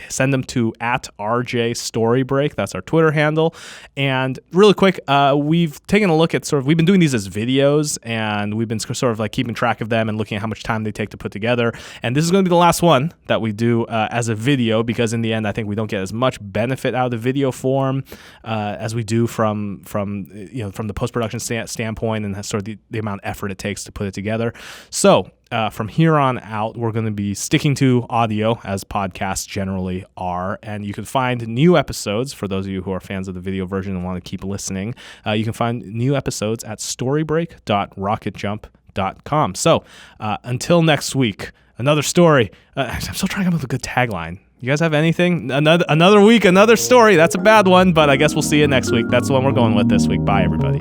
Send them to @RJ Story Break. That's our Twitter handle. And really quick, we've taken a look at we've been doing these as videos, and we've been sort of like keeping track of them and looking at how much time they take to put together. And this is going to be the last one that we do as a video, because in the end, I think we don't get as much benefit out of the video form as we do from the post-production standpoint and sort of the amount of effort it takes to put it together. So from here on out, we're going to be sticking to audio, as podcasts generally are, and you can find new episodes, for those of you who are fans of the video version and want to keep listening. You can find new episodes at storybreak.rocketjump.com. So until next week, another story. I'm still trying to come up with a good tagline. You guys have anything? Another week, another story. That's a bad one, but I guess we'll see you next week. That's the one we're going with this week. Bye, everybody.